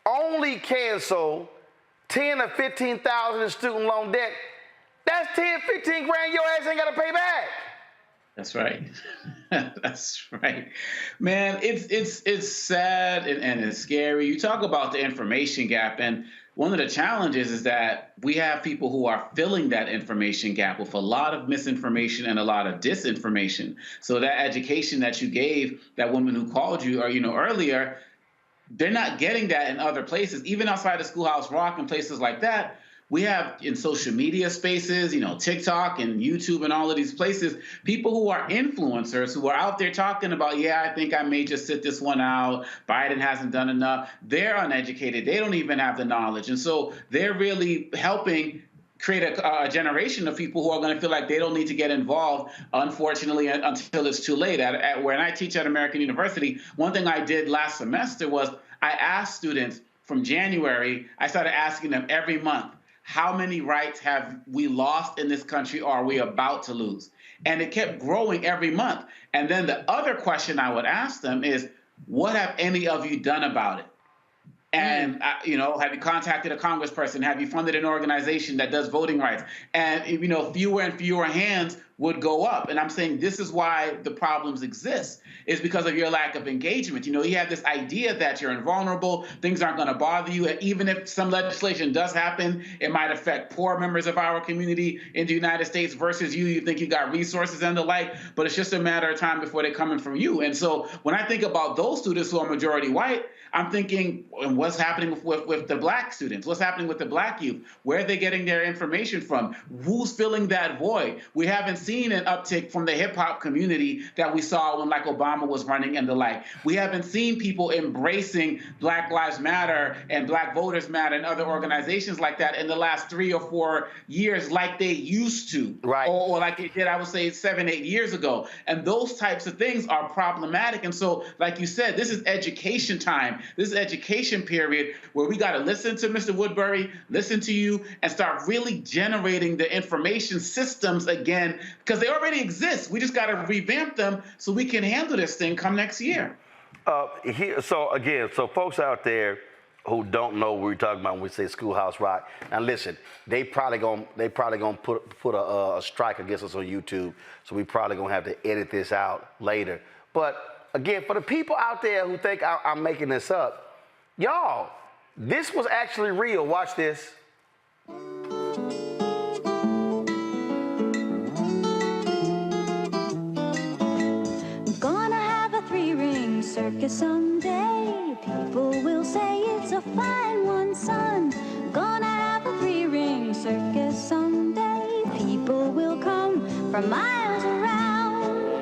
only canceled 10 or 15,000 in student loan debt. That's 10, 15 grand your ass ain't got to pay back. That's right. That's right. Man, it's sad and it's scary. You talk about the information gap, and one of the challenges is that we have people who are filling that information gap with a lot of misinformation and a lot of disinformation. So that education that you gave that woman who called you, or earlier, they're not getting that in other places, even outside of Schoolhouse Rock and places like that. We have in social media spaces, you know, TikTok and YouTube and all of these places, people who are influencers who are out there talking about, yeah, I think I may just sit this one out. Biden hasn't done enough. They're uneducated. They don't even have the knowledge. And so they're really helping create a generation of people who are going to feel like they don't need to get involved, unfortunately, until it's too late. When I teach at American University, one thing I did last semester was I asked students from January, I started asking them every month, how many rights have we lost in this country or are we about to lose? And it kept growing every month. And then the other question I would ask them is, what have any of you done about it? And, you know, have you contacted a congressperson? Have you funded an organization that does voting rights? And, you know, fewer and fewer hands would go up. And I'm saying this is why the problems exist, is because of your lack of engagement. You know, you have this idea that you're invulnerable, things aren't going to bother you. And even if some legislation does happen, it might affect poor members of our community in the United States versus you. You think you got resources and the like, but it's just a matter of time before they're coming from you. And so when I think about those students who are majority white, I'm thinking, what's happening with the black students? What's happening with the black youth? Where are they getting their information from? Who's filling that void? We haven't seen an uptick from the hip hop community that we saw when like Obama was running and the like. We haven't seen people embracing Black Lives Matter and Black Voters Matter and other organizations like that in the last 3 or 4 years like they used to. Right. Or like they did, I would say 7, 8 years ago. And those types of things are problematic. And so, like you said, this is education time. This is education period where we got to listen to Mr. Woodbury, listen to you, and start really generating the information systems again, because they already exist. We just got to revamp them so we can handle this thing come next year. So folks out there who don't know what we're talking about when we say Schoolhouse Rock, now listen, they probably gonna put a strike against us on YouTube, so we probably gonna have to edit this out later. But again, for the people out there who think I'm making this up, y'all, this was actually real. Watch this. Gonna have a 3-ring circus someday. People will say it's a fine one, son. Gonna have a 3-ring circus someday. People will come from miles around.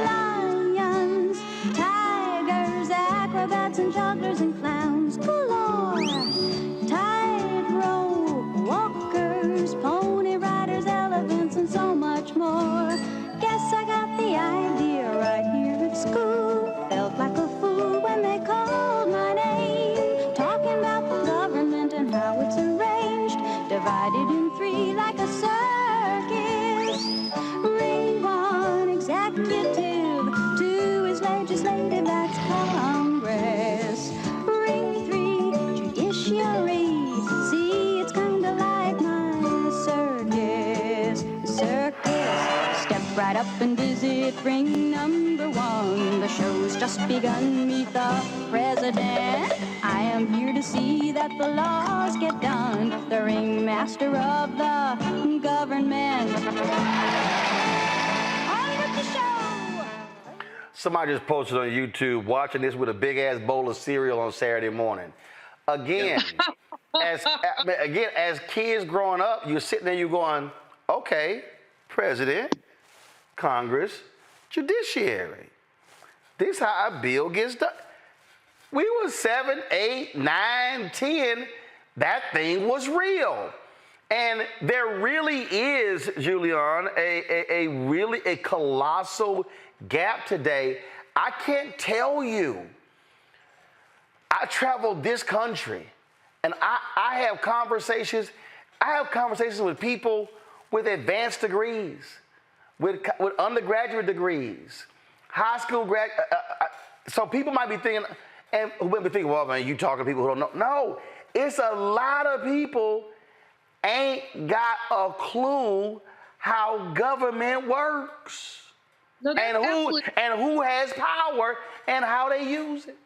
Lions, tigers, acrobats, and jugglers and clowns galore. Tightrope walkers, pony riders, elephants, and so much more. Guess I got the idea right here at school. Felt like a fool when they called my name, talking about the government and how it's arranged, divided in 3 like a circus. Ring 1, executive, 2 is legislative, that's Congress. Ring 3, judiciary, see, it's kinda like my circus. Step right up and visit ring number 1. The show's just begun, meet the president. I am here to see that the laws get done. The ringmaster of the government. On with the show! Somebody just posted on YouTube, watching this with a big ass bowl of cereal on Saturday morning. Again, as kids growing up, you're sitting there, you're going, okay, president, Congress, judiciary. This is how a bill gets done. We were 7, 8, 9, 10. That thing was real. And there really is, Julian, a colossal gap today. I can't tell you. I traveled this country, and I have conversations. I have conversations with people with advanced degrees, with undergraduate degrees, high school grad. So people might be thinking, and who might be thinking, well, man, you talking to people who don't know. No, it's a lot of people ain't got a clue how government works, no, and who has power and how they use it.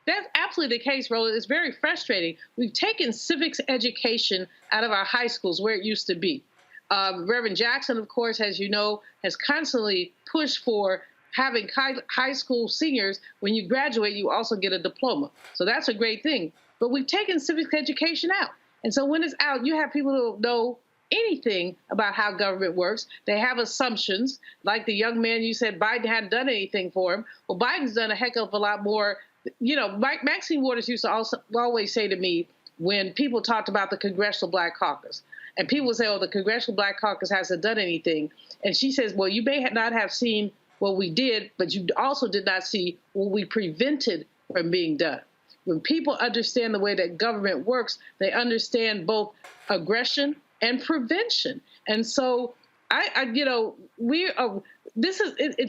That's absolutely the case, Roland. It's very frustrating. We've taken civics education out of our high schools where it used to be. Reverend Jackson, of course, as you know, has constantly pushed for having high school seniors, when you graduate, you also get a diploma. So that's a great thing. But we've taken civics education out. And so when it's out, you have people who don't know anything about how government works. They have assumptions, like the young man you said Biden hadn't done anything for him. Well, Biden's done a heck of a lot more. You know, Maxine Waters used to always say to me when people talked about the Congressional Black Caucus, and people would say, oh, the Congressional Black Caucus hasn't done anything. And she says, well, you may not have seen what we did, but you also did not see what we prevented from being done. When people understand the way that government works, they understand both aggression and prevention. And so it's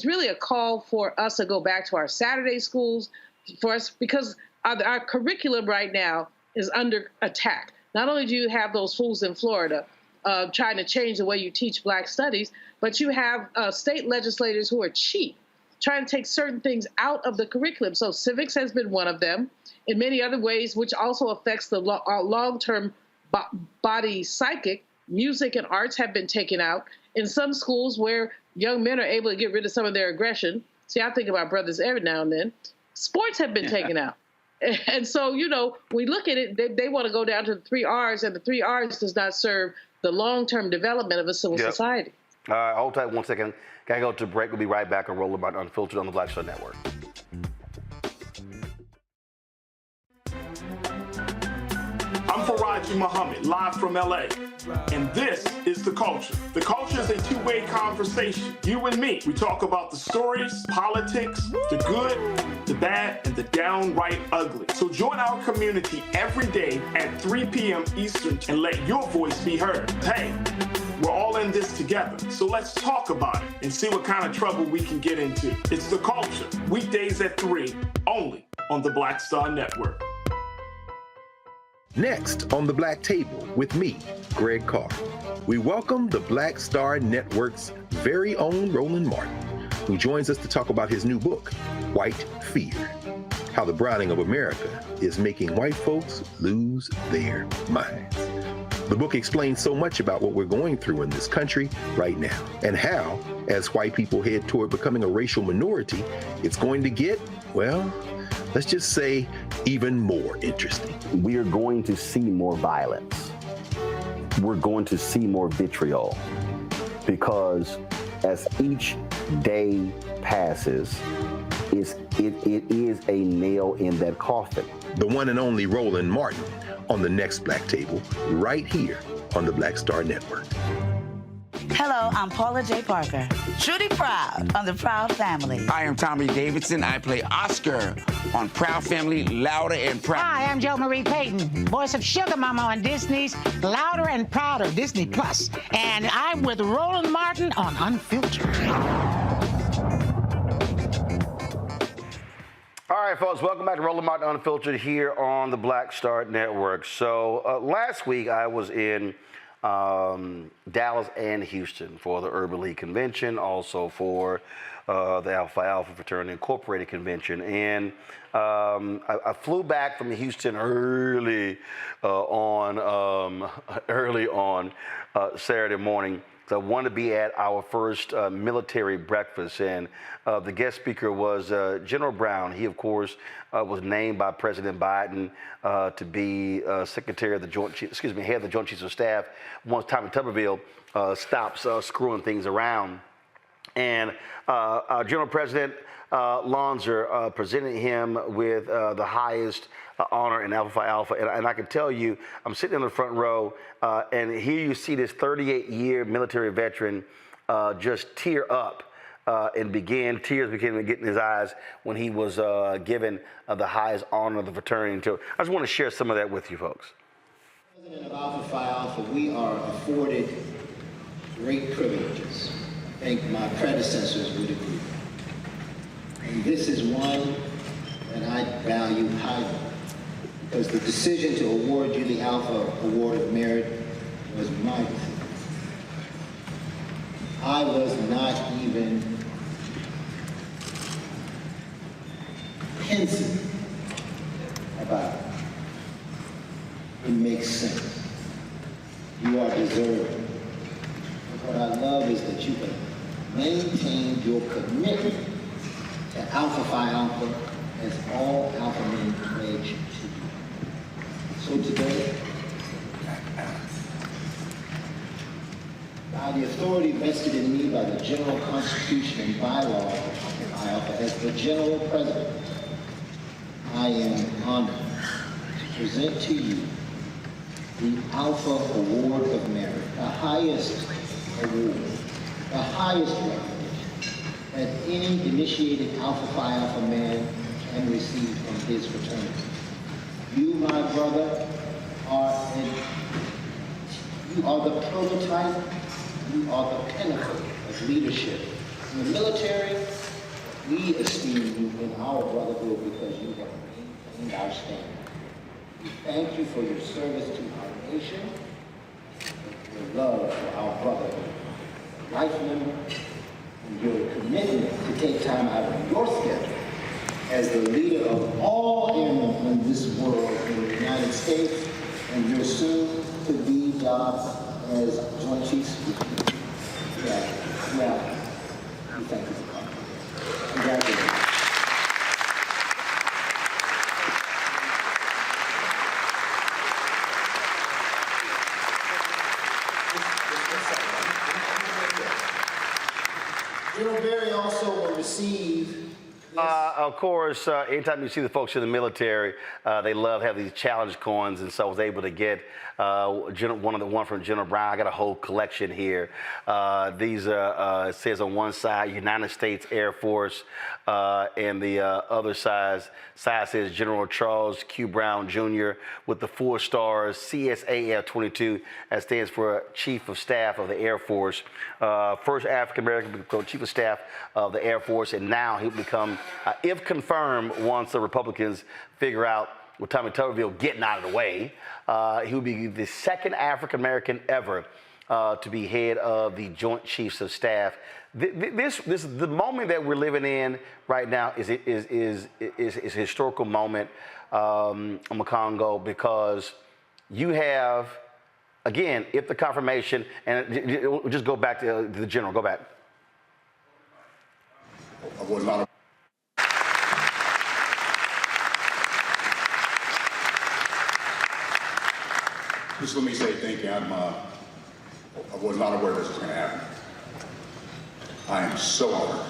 really a call for us to go back to our Saturday schools for us, because our curriculum right now is under attack. Not only do you have those fools in Florida trying to change the way you teach Black studies, but you have state legislators who are cheap, trying to take certain things out of the curriculum. So civics has been one of them, in many other ways, which also affects the long-term body psychic. Music and arts have been taken out. In some schools where young men are able to get rid of some of their aggression, see, I think about brothers every now and then, sports have been taken out. And so, we look at it, they want to go down to the 3 R's, and the 3 R's does not serve the long-term development of a civil society. All right, hold tight 1 second. Gotta go to break. We'll be right back on Roland Martin Unfiltered on the Black Star Network. I'm Faraji Muhammad, live from LA. And this is The Culture. The Culture is a two-way conversation. You and me. We talk about the stories, politics, the good, the bad, and the downright ugly. So join our community every day at 3 p.m. Eastern and let your voice be heard. Hey, we're all in this together. So let's talk about it and see what kind of trouble we can get into. It's The Culture. Weekdays at 3, only on the Black Star Network. Next on the Black Table with me, Greg Carr, we welcome the Black Star Network's very own Roland Martin, who joins us to talk about his new book, White Fear, how the browning of America is making white folks lose their minds. The book explains so much about what we're going through in this country right now, and how, as white people head toward becoming a racial minority, it's going to get, well, let's just say, even more interesting. We are going to see more violence. We're going to see more vitriol, because as each day passes, it is a nail in that coffin. The one and only Roland Martin on the next Black Table, right here on the Black Star Network. Hello, I'm Paula J. Parker, truly proud on the Proud Family. I am Tommy Davidson. I play Oscar on Proud Family, Louder and Proud. Hi, I'm Jo Marie Payton, voice of Sugar Mama on Disney's Louder and Prouder, Disney Plus. And I'm with Roland Martin on Unfiltered. All right, folks, welcome back to Roland Martin Unfiltered here on the Black Star Network. So last week I was in Dallas and Houston for the Urban League Convention, also for the Alpha Alpha Fraternity Incorporated Convention. And I flew back from Houston early on Saturday morning. So I wanted to be at our first military breakfast, and the guest speaker was General Brown. He, of course, was named by President Biden to be Secretary of the head of the Joint Chiefs of Staff once Tommy Tuberville stops screwing things around. And General President Lonzer presented him with the highest honor in Alpha Phi Alpha. And I can tell you, I'm sitting in the front row, and here you see this 38-year military veteran just tear up and tears began to get in his eyes when he was given the highest honor of the fraternity. So I just want to share some of that with you folks. President of Alpha Phi Alpha, we are afforded great privileges. I think my predecessors would agree. And this is one that I value highly, because the decision to award you the Alpha Award of Merit was my decision. I was not even pensive about it. It makes sense. You are deserving. What I love is that you can maintain your commitment to Alpha Phi Alpha as all Alpha men pledge to do. So today, By the authority vested in me by the General Constitution and bylaws of Alpha as the General President, I am honored to present to you the Alpha Award of Merit, the highest award, the highest recognition that any initiated Alpha Phi Alpha man can receive from his fraternity. You, my brother, you are the prototype, you are the pinnacle of leadership. In the military, we esteem you in our brotherhood because you have maintained our standard. We thank you for your service to our nation, your love for our brotherhood, life member, and your commitment to take time out of your schedule as the leader of all airmen in this world in the United States and your soon-to-be job as Joint Chiefs. Yeah. We thank you for coming. Congratulations. General Berry also will receive. Of course, anytime you see the folks in the military, they love having these challenge coins, and so I was able to get one from General Brown. I got a whole collection here. These it says on one side United States Air Force, and the other side says General Charles Q. Brown Jr. with the 4 stars CSAF 22. That stands for Chief of Staff of the Air Force. First African American to become Chief of Staff of the Air Force, and now he'll become, if confirmed, once the Republicans figure out with Tommy Tuberville getting out of the way, he will be the second African American ever to be head of the Joint Chiefs of Staff. The moment that we're living in right now is a historical moment on the Congo, because you have, again, if the confirmation, and just go back to the general, go back. I was not Just let me say thank you. I was not aware this was going to happen. I am so honored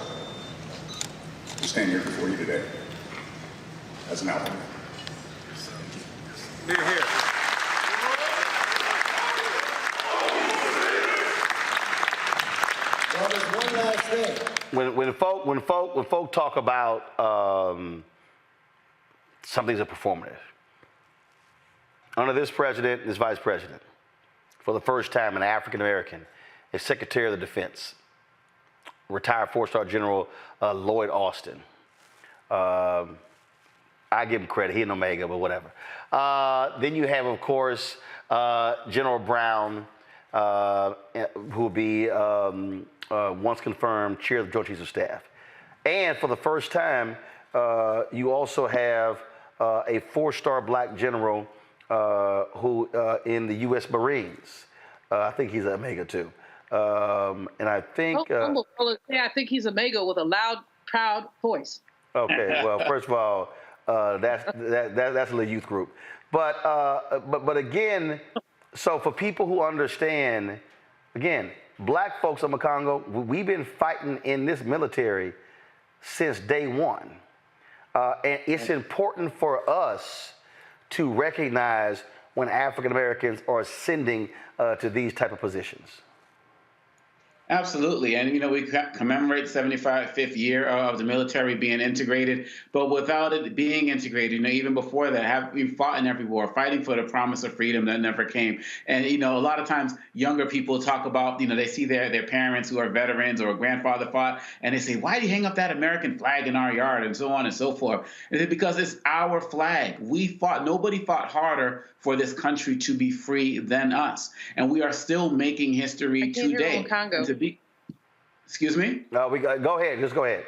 to stand here before you today as an outlaw. Here, here. Well, there's one last thing. When folk talk about something's a performative, under this president, this vice president, for the first time, an African American is Secretary of the Defense, retired 4-star General Lloyd Austin. I give him credit, he an Omega, but whatever. Then you have, of course, General Brown, who will be, once confirmed, Chair of the Joint Chiefs of Staff. And for the first time, you also have a 4-star black general who in the U.S. Marines. I think he's an Omega too. And I think... I think he's Omega with a loud, proud voice. Okay, well, first of all, that's a little youth group. But again, so for people who understand, again, black folks in the Congo, we've been fighting in this military since day one. And it's important for us to recognize when African Americans are ascending to these type of positions. Absolutely. And, you know, we commemorate 75th year of the military being integrated, but without it being integrated, you know, even before that, we fought in every war, fighting for the promise of freedom that never came. And, you know, a lot of times younger people talk about, you know, they see their parents who are veterans or a grandfather fought, and they say, why do you hang up that American flag in our yard, and so on and so forth? And it's because it's our flag. We fought. Nobody fought harder for this country to be free than us. And we are still making history today. Congo. Excuse me? No, go ahead. Just go ahead.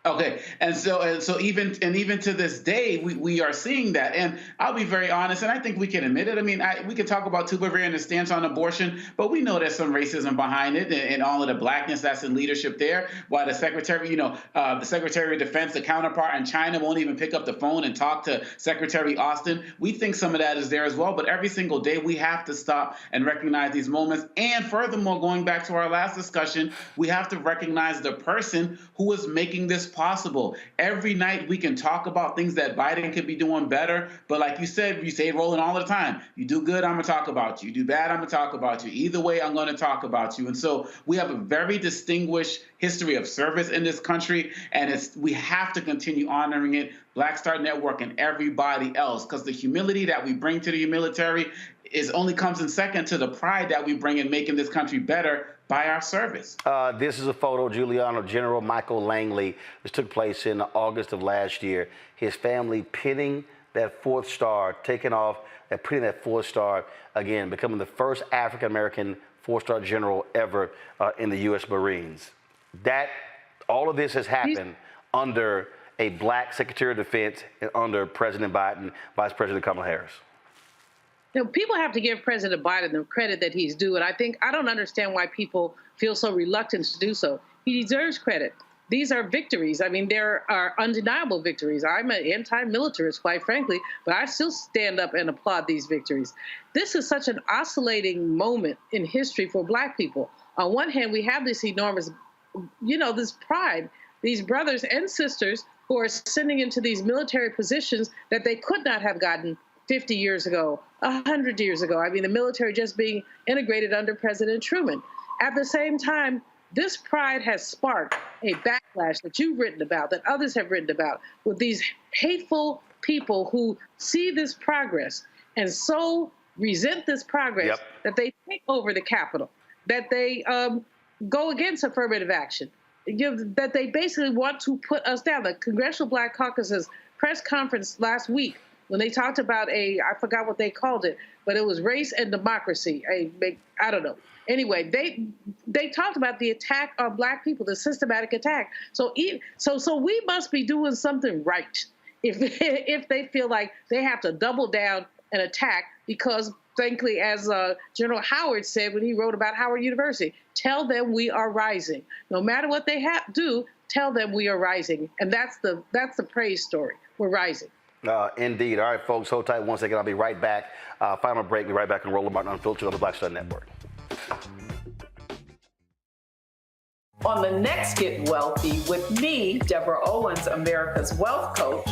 Okay, and so even to this day, we are seeing that, and I'll be very honest, and I think we can admit it. I mean, we can talk about Tuba and the stance on abortion, but we know there's some racism behind it, and all of the blackness that's in leadership there. Why the Secretary, the Secretary of Defense, the counterpart in China, won't even pick up the phone and talk to Secretary Austin. We think some of that is there as well, but every single day we have to stop and recognize these moments. And furthermore, going back to our last discussion, we have to recognize the person who is making this possible. Every night we can talk about things that Biden could be doing better, but like you say it, Roland, all the time. You do good, I'm gonna talk about you. You do bad, I'm gonna talk about you. Either way, I'm gonna talk about you. And so we have a very distinguished history of service in this country, and we have to continue honoring it. Black Star Network and everybody else, because the humility that we bring to the military only comes in second to the pride that we bring in making this country better by our service. This is a photo, Giuliano, General Michael Langley. This took place in August of last year. His family pinning that 4th star, taking off and putting that 4th star, again, becoming the first African-American 4-star general ever in the U.S. Marines. All of this has happened under a black Secretary of Defense and under President Biden, Vice President Kamala Harris. People have to give President Biden the credit that he's due, and I don't understand why people feel so reluctant to do so. He deserves credit. These are victories. I mean, there are undeniable victories. I'm an anti-militarist, quite frankly, but I still stand up and applaud these victories. This is such an oscillating moment in history for Black people. On one hand, we have this enormous, this pride, these brothers and sisters who are ascending into these military positions that they could not have gotten 50 years ago, 100 years ago. I mean, the military just being integrated under President Truman. At the same time, this pride has sparked a backlash that you've written about, that others have written about, with these hateful people who see this progress and so resent this progress that they take over the Capitol, that they go against affirmative action, that they basically want to put us down. The Congressional Black Caucus's press conference last week, when they talked about I forgot what they called it, but it was race and democracy. I don't know. Anyway, they talked about the attack on Black people, the systematic attack. So we must be doing something right if they feel like they have to double down and attack because, frankly, as General Howard said when he wrote about Howard University, tell them we are rising. No matter what they do, tell them we are rising, and that's the praise story. We're rising. Indeed. All right, folks, hold tight 1 second. I'll be right back. Final break. Be right back on Roland Martin Unfiltered on the Black Star Network. On the next Get Wealthy with me, Deborah Owens, America's Wealth Coach,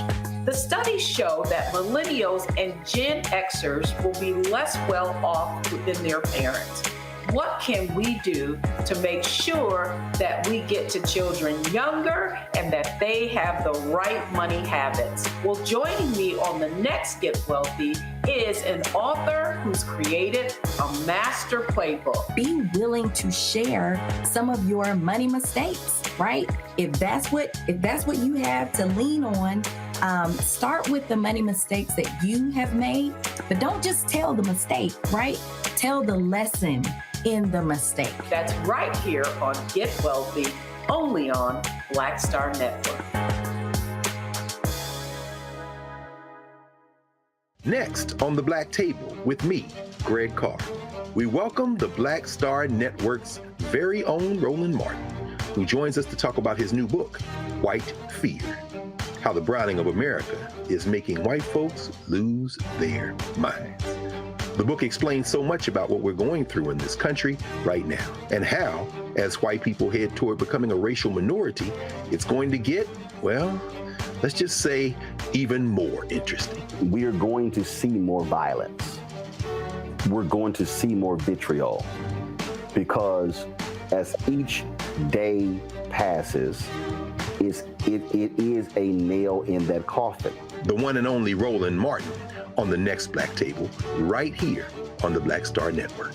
the studies show that millennials and Gen Xers will be less well off than their parents. What can we do to make sure that we get to children younger and that they have the right money habits? Well, joining me on the next Get Wealthy is an author who's created a master playbook. Be willing to share some of your money mistakes, right? If that's what you have to lean on, start with the money mistakes that you have made, but don't just tell the mistake, right? Tell the lesson in the mistake. That's right here on Get Wealthy, only on Black Star Network. Next on the Black Table with me, Greg Carr, we welcome the Black Star Network's very own Roland Martin, who joins us to talk about his new book, White Fear: How the Browning of America is Making White Folks Lose Their Minds. The book explains so much about what we're going through in this country right now, and how, as white people head toward becoming a racial minority, it's going to get, well, let's just say, even more interesting. We are going to see more violence. We're going to see more vitriol, because as each day passes, it is a nail in that coffin. The one and only Roland Martin on the next Black Table, right here on the Black Star Network.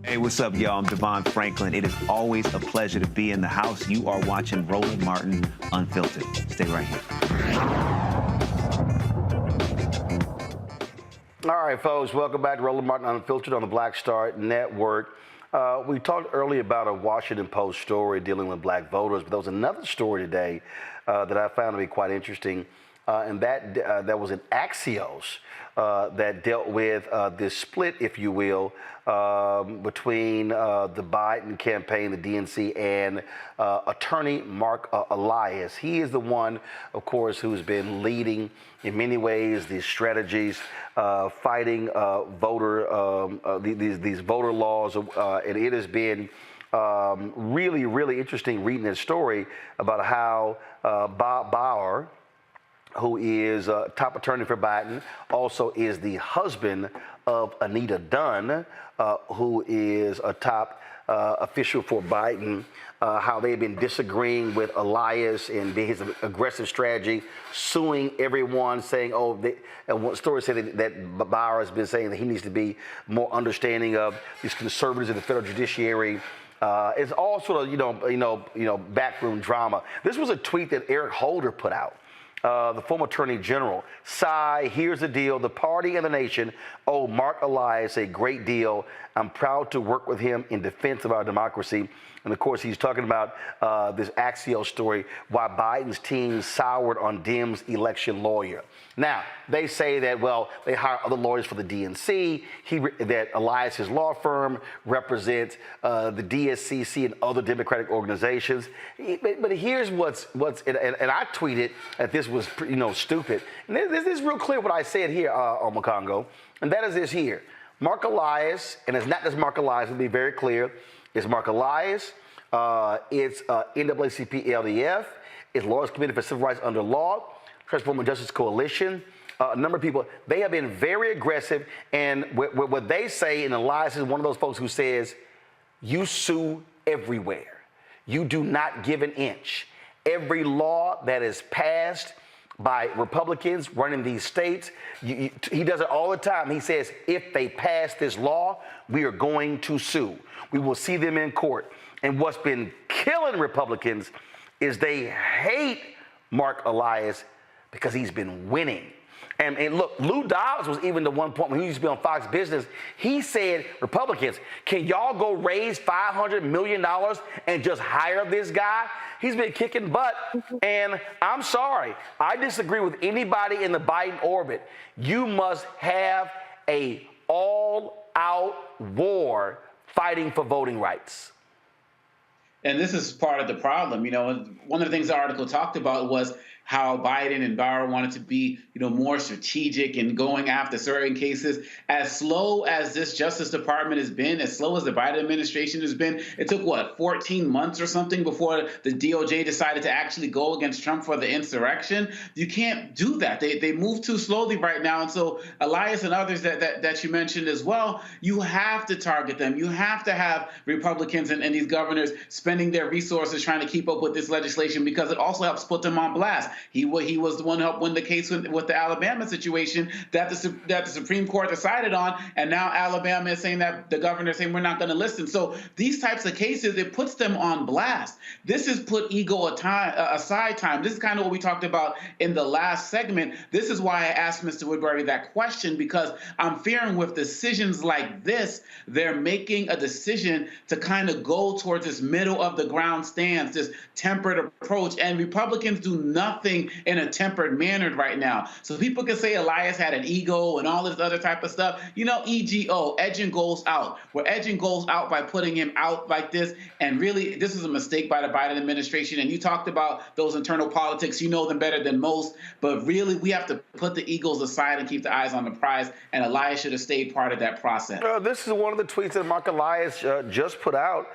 Hey, what's up, y'all? I'm Devon Franklin. It is always a pleasure to be in the house. You are watching Roland Martin Unfiltered. Stay right here. All right, folks, welcome back to Roland Martin Unfiltered on the Black Star Network. We talked earlier about a Washington Post story dealing with black voters, but there was another story today that I found to be quite interesting, and that was an Axios that dealt with this split, if you will, between the Biden campaign, the DNC, and attorney Mark Elias. He is the one, of course, who's been leading in many ways these strategies, fighting these voter laws, and it has been really, really interesting reading this story about how Bob Bauer, who is top attorney for Biden, also is the husband of Anita Dunn, who is a top official for Biden, how they've been disagreeing with Elias and his aggressive strategy, suing everyone, saying, and one story said that Bauer has been saying that he needs to be more understanding of these conservatives in the federal judiciary. It's all sort of, backroom drama. This was a tweet that Eric Holder put out. The former attorney general. Sigh, here's the deal. The party and the nation owe Mark Elias a great deal. I'm proud to work with him in defense of our democracy. And of course, he's talking about this Axios story, why Biden's team soured on Dems election lawyer. Now, they say that, well, they hire other lawyers for the DNC, that Elias's law firm represents the DSCC and other Democratic organizations. But here's what's and I tweeted that this was, stupid. And this is real clear what I said here, Omakongo, and that is this here. Mark Elias, and it's not just Mark Elias, to be very clear, it's Mark Elias, it's NAACP LDF, it's Lawyers Committee for Civil Rights Under Law, Transforming Justice Coalition, a number of people. They have been very aggressive, and what they say, and Elias is one of those folks who says, you sue everywhere. You do not give an inch. Every law that is passed by Republicans running these states, he does it all the time. He says, if they pass this law, we are going to sue. We will see them in court. And what's been killing Republicans is they hate Mark Elias because he's been winning. And look, Lou Dobbs was even the one point when he used to be on Fox Business. He said, Republicans, can y'all go raise $500 million and just hire this guy? He's been kicking butt. And I'm sorry, I disagree with anybody in the Biden orbit. You must have a all-out war fighting for voting rights. And this is part of the problem. One of the things the article talked about was how Biden and Bauer wanted to be, more strategic in going after certain cases. As slow as this Justice Department has been, as slow as the Biden administration has been, it took, 14 months or something before the DOJ decided to actually go against Trump for the insurrection. You can't do that. They move too slowly right now. And so Elias and others that you mentioned as well, you have to target them. You have to have Republicans and these governors spending their resources trying to keep up with this legislation, because it also helps put them on blast. He was the one who helped win the case with the Alabama situation that the Supreme Court decided on, and now Alabama is saying that the governor is saying we're not going to listen. So these types of cases, it puts them on blast. This is put ego aside time. This is kind of what we talked about in the last segment. This is why I asked Mr. Woodbury that question, because I'm fearing with decisions like this, they're making a decision to kind of go towards this middle of the ground stance, this tempered approach, and Republicans do nothing in a tempered manner right now. So people can say Elias had an ego and all this other type of stuff. EGO, edging goals out. We're edging goals out by putting him out like this. And really, this is a mistake by the Biden administration. And you talked about those internal politics. You know them better than most. But really, we have to put the egos aside and keep the eyes on the prize. And Elias should have stayed part of that process. This is one of the tweets that Mark Elias just put out.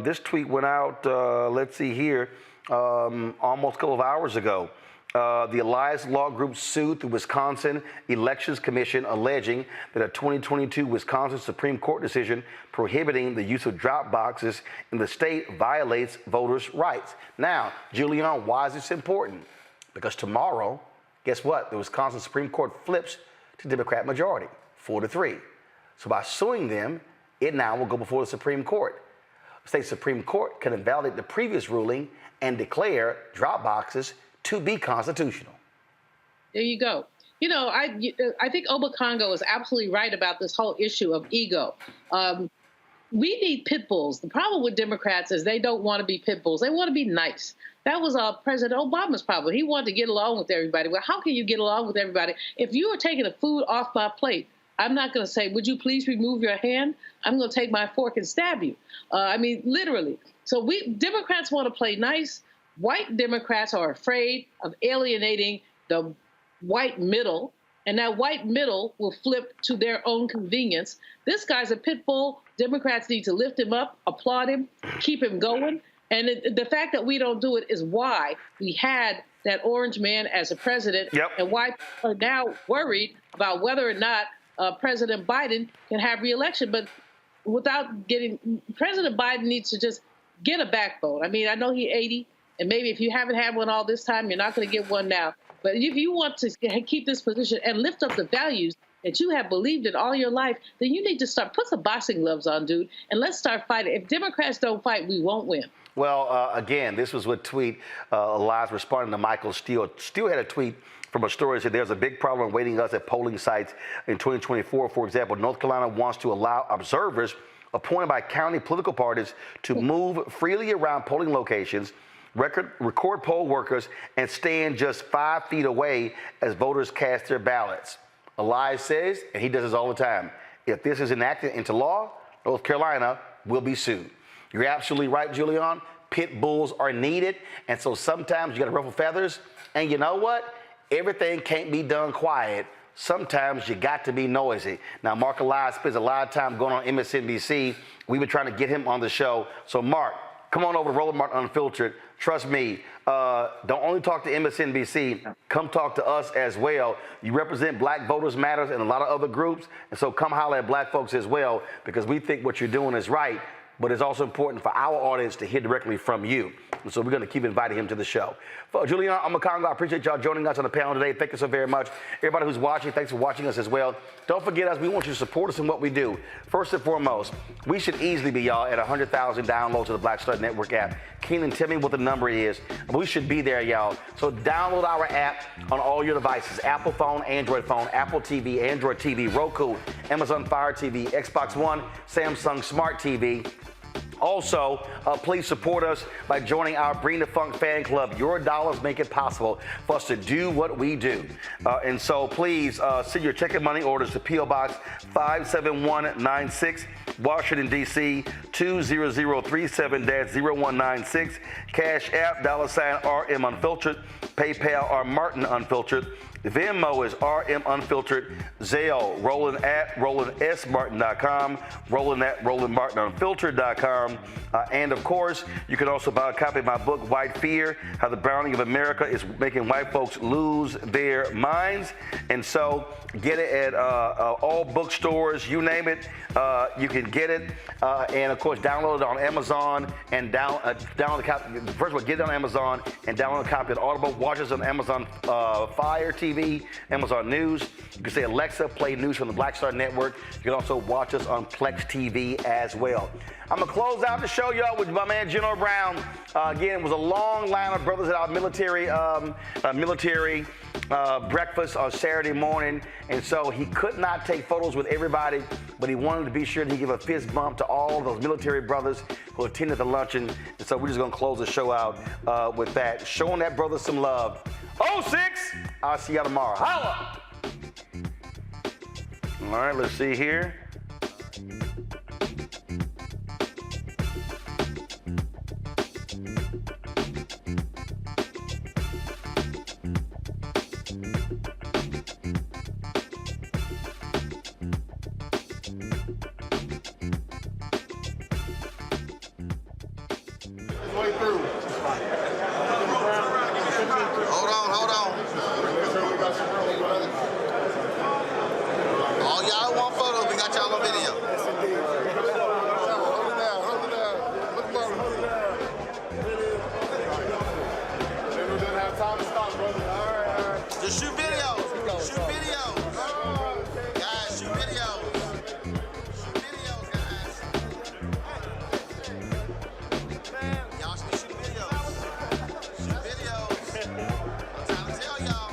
This tweet went out, let's see here, almost a couple of hours ago. The Elias Law Group sued the Wisconsin Elections Commission, alleging that a 2022 Wisconsin Supreme Court decision prohibiting the use of drop boxes in the state violates voters' rights. Now, Julian, why is this important? Because tomorrow, guess what? The Wisconsin Supreme Court flips to Democrat majority, 4-3. So by suing them, it now will go before the Supreme Court. The state Supreme Court can invalidate the previous ruling and declare drop boxes to be constitutional. There you go. I think Obakongo is absolutely right about this whole issue of ego. we need pit bulls. The problem with Democrats is they don't want to be pit bulls. They want to be nice. That was President Obama's problem. He wanted to get along with everybody. Well, how can you get along with everybody? If you are taking the food off my plate, I'm not going to say, would you please remove your hand? I'm going to take my fork and stab you. I mean, literally. So Democrats want to play nice. White Democrats are afraid of alienating the white middle, and that white middle will flip to their own convenience. This guy's a pit bull. Democrats need to lift him up, applaud him, keep him going. And the fact that we don't do it is why we had that orange man as a president, and why people are now worried about whether or not President Biden can have re-election. But President Biden needs to just get a backbone. I mean, I know he's 80, and maybe if you haven't had one all this time, you're not going to get one now. But if you want to keep this position and lift up the values that you have believed in all your life, then you need to put some boxing gloves on, dude, and let's start fighting. If Democrats don't fight, we won't win. Well, again, this was what tweet Elias responding to Michael Steele. Steele had a tweet from a story that said there's a big problem awaiting us at polling sites in 2024. For example, North Carolina wants to allow observers appointed by county political parties to move freely around polling locations, record poll workers, and stand just 5 feet away as voters cast their ballots. Elias says, and he does this all the time, if this is enacted into law, North Carolina will be sued. You're absolutely right, Julian. Pit bulls are needed, and so sometimes you got to ruffle feathers. And you know what? Everything can't be done quiet. Sometimes you got to be noisy. Now, Mark Elias spends a lot of time going on MSNBC. We've been trying to get him on the show. So, Mark, come on over to Roland Martin Unfiltered. Trust me, don't only talk to MSNBC, come talk to us as well. You represent Black Voters Matters and a lot of other groups, and so come holler at Black folks as well, because we think what you're doing is right, but it's also important for our audience to hear directly from you. And so we're going to keep inviting him to the show. Julian Amakongo, I appreciate y'all joining us on the panel today. Thank you so very much. Everybody who's watching, thanks for watching us as well. Don't forget us. We want you to support us in what we do. First and foremost, we should easily be, y'all, at 100,000 downloads of the Black Star Network app. Keenan, tell me what the number is. We should be there, y'all. So download our app on all your devices. Apple phone, Android phone, Apple TV, Android TV, Roku, Amazon Fire TV, Xbox One, Samsung Smart TV. Also, please support us by joining our Bring the Funk fan club. Your dollars make it possible for us to do what we do. And so please send your check and money orders to P.O. Box 57196, Washington, D.C. 20037-0196. Cash App, $RM Unfiltered. PayPal, R Martin Unfiltered. Venmo is RM Unfiltered. Zelle, Roland at RolandSMartin.com. Roland at RolandMartinUnfiltered.com. And of course, you can also buy a copy of my book, White Fear, How the Browning of America is Making White Folks Lose Their Minds. And so get it at all bookstores, you name it, you can get it. And of course, download it on Amazon and download the copy. First of all, get it on Amazon and download a copy of Audible. Watch us on Amazon Fire TV, Amazon News. You can say, Alexa, play news from the Black Star Network. You can also watch us on Plex TV as well. I'm going to close out the show, y'all, with my man, General Brown. Again, it was a long line of brothers at our military breakfast on Saturday morning. And so he could not take photos with everybody, but he wanted to be sure that he give a fist bump to all those military brothers who attended the luncheon. And so we're just going to close the show out with that, showing that brother some love. 06, I'll see y'all tomorrow. Holla! All right, let's see here. All y'all want photos, we got y'all on video. Just shoot videos. Shoot videos. Guys, shoot videos. Shoot videos, guys. Y'all should be shooting videos. Shoot videos. I'm trying to tell y'all.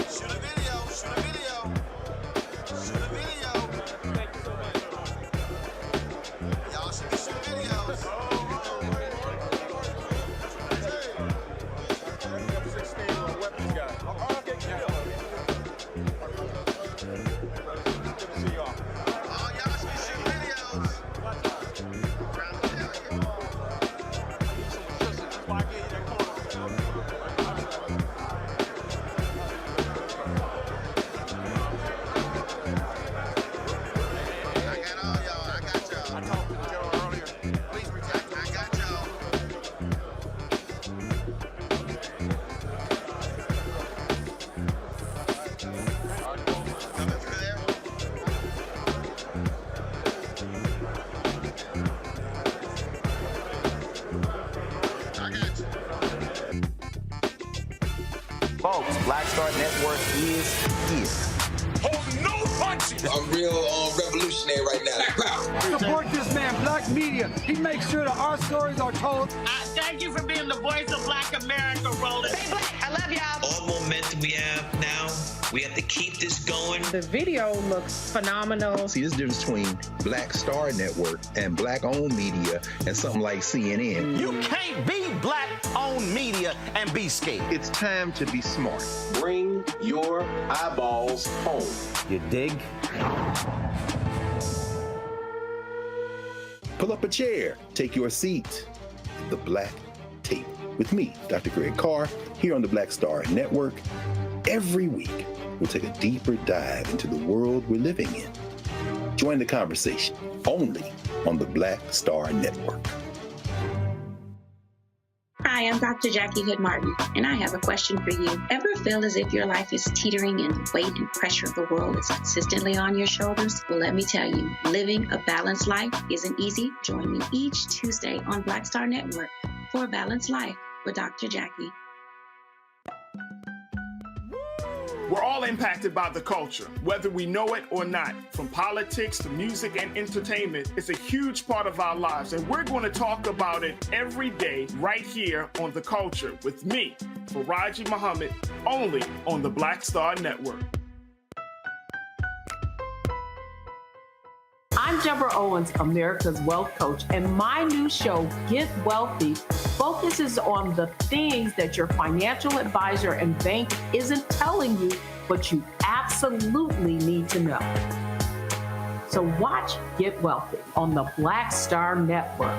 Shoot a video. Shoot a video. Shoot a video. Y'all should be Star Network is here. Hold no punches. I'm real revolutionary right now. Black power. Support this man, Black Media. He makes sure that our stories are told. Thank you for being the voice of Black America, Roland. Stay black. I love y'all. All momentum we have now, we have to keep this going. The video looks phenomenal. See, this difference between Black Star Network and Black-owned media and something like CNN. You can't be Black-owned media and be scared. It's time to be smart. Bring your eyeballs home. You dig? Pull up a chair, take your seat at the Black Table with me, Dr. Greg Carr, here on the Black Star Network. Every week, we'll take a deeper dive into the world we're living in. Join the conversation only on the Black Star Network. Hi, I'm Dr. Jackie Hood Martin, and I have a question for you. Ever feel as if your life is teetering and the weight and pressure of the world is consistently on your shoulders? Well, let me tell you, living a balanced life isn't easy. Join me each Tuesday on Black Star Network for A Balanced Life with Dr. Jackie. We're all impacted by the culture, whether we know it or not. From politics to music and entertainment, it's a huge part of our lives, and we're going to talk about it every day right here on The Culture with me, Faraji Muhammad, only on the Black Star Network. I'm Deborah Owens, America's Wealth Coach, and my new show, Get Wealthy, focuses on the things that your financial advisor and bank isn't telling you, but you absolutely need to know. So watch Get Wealthy on the Black Star Network.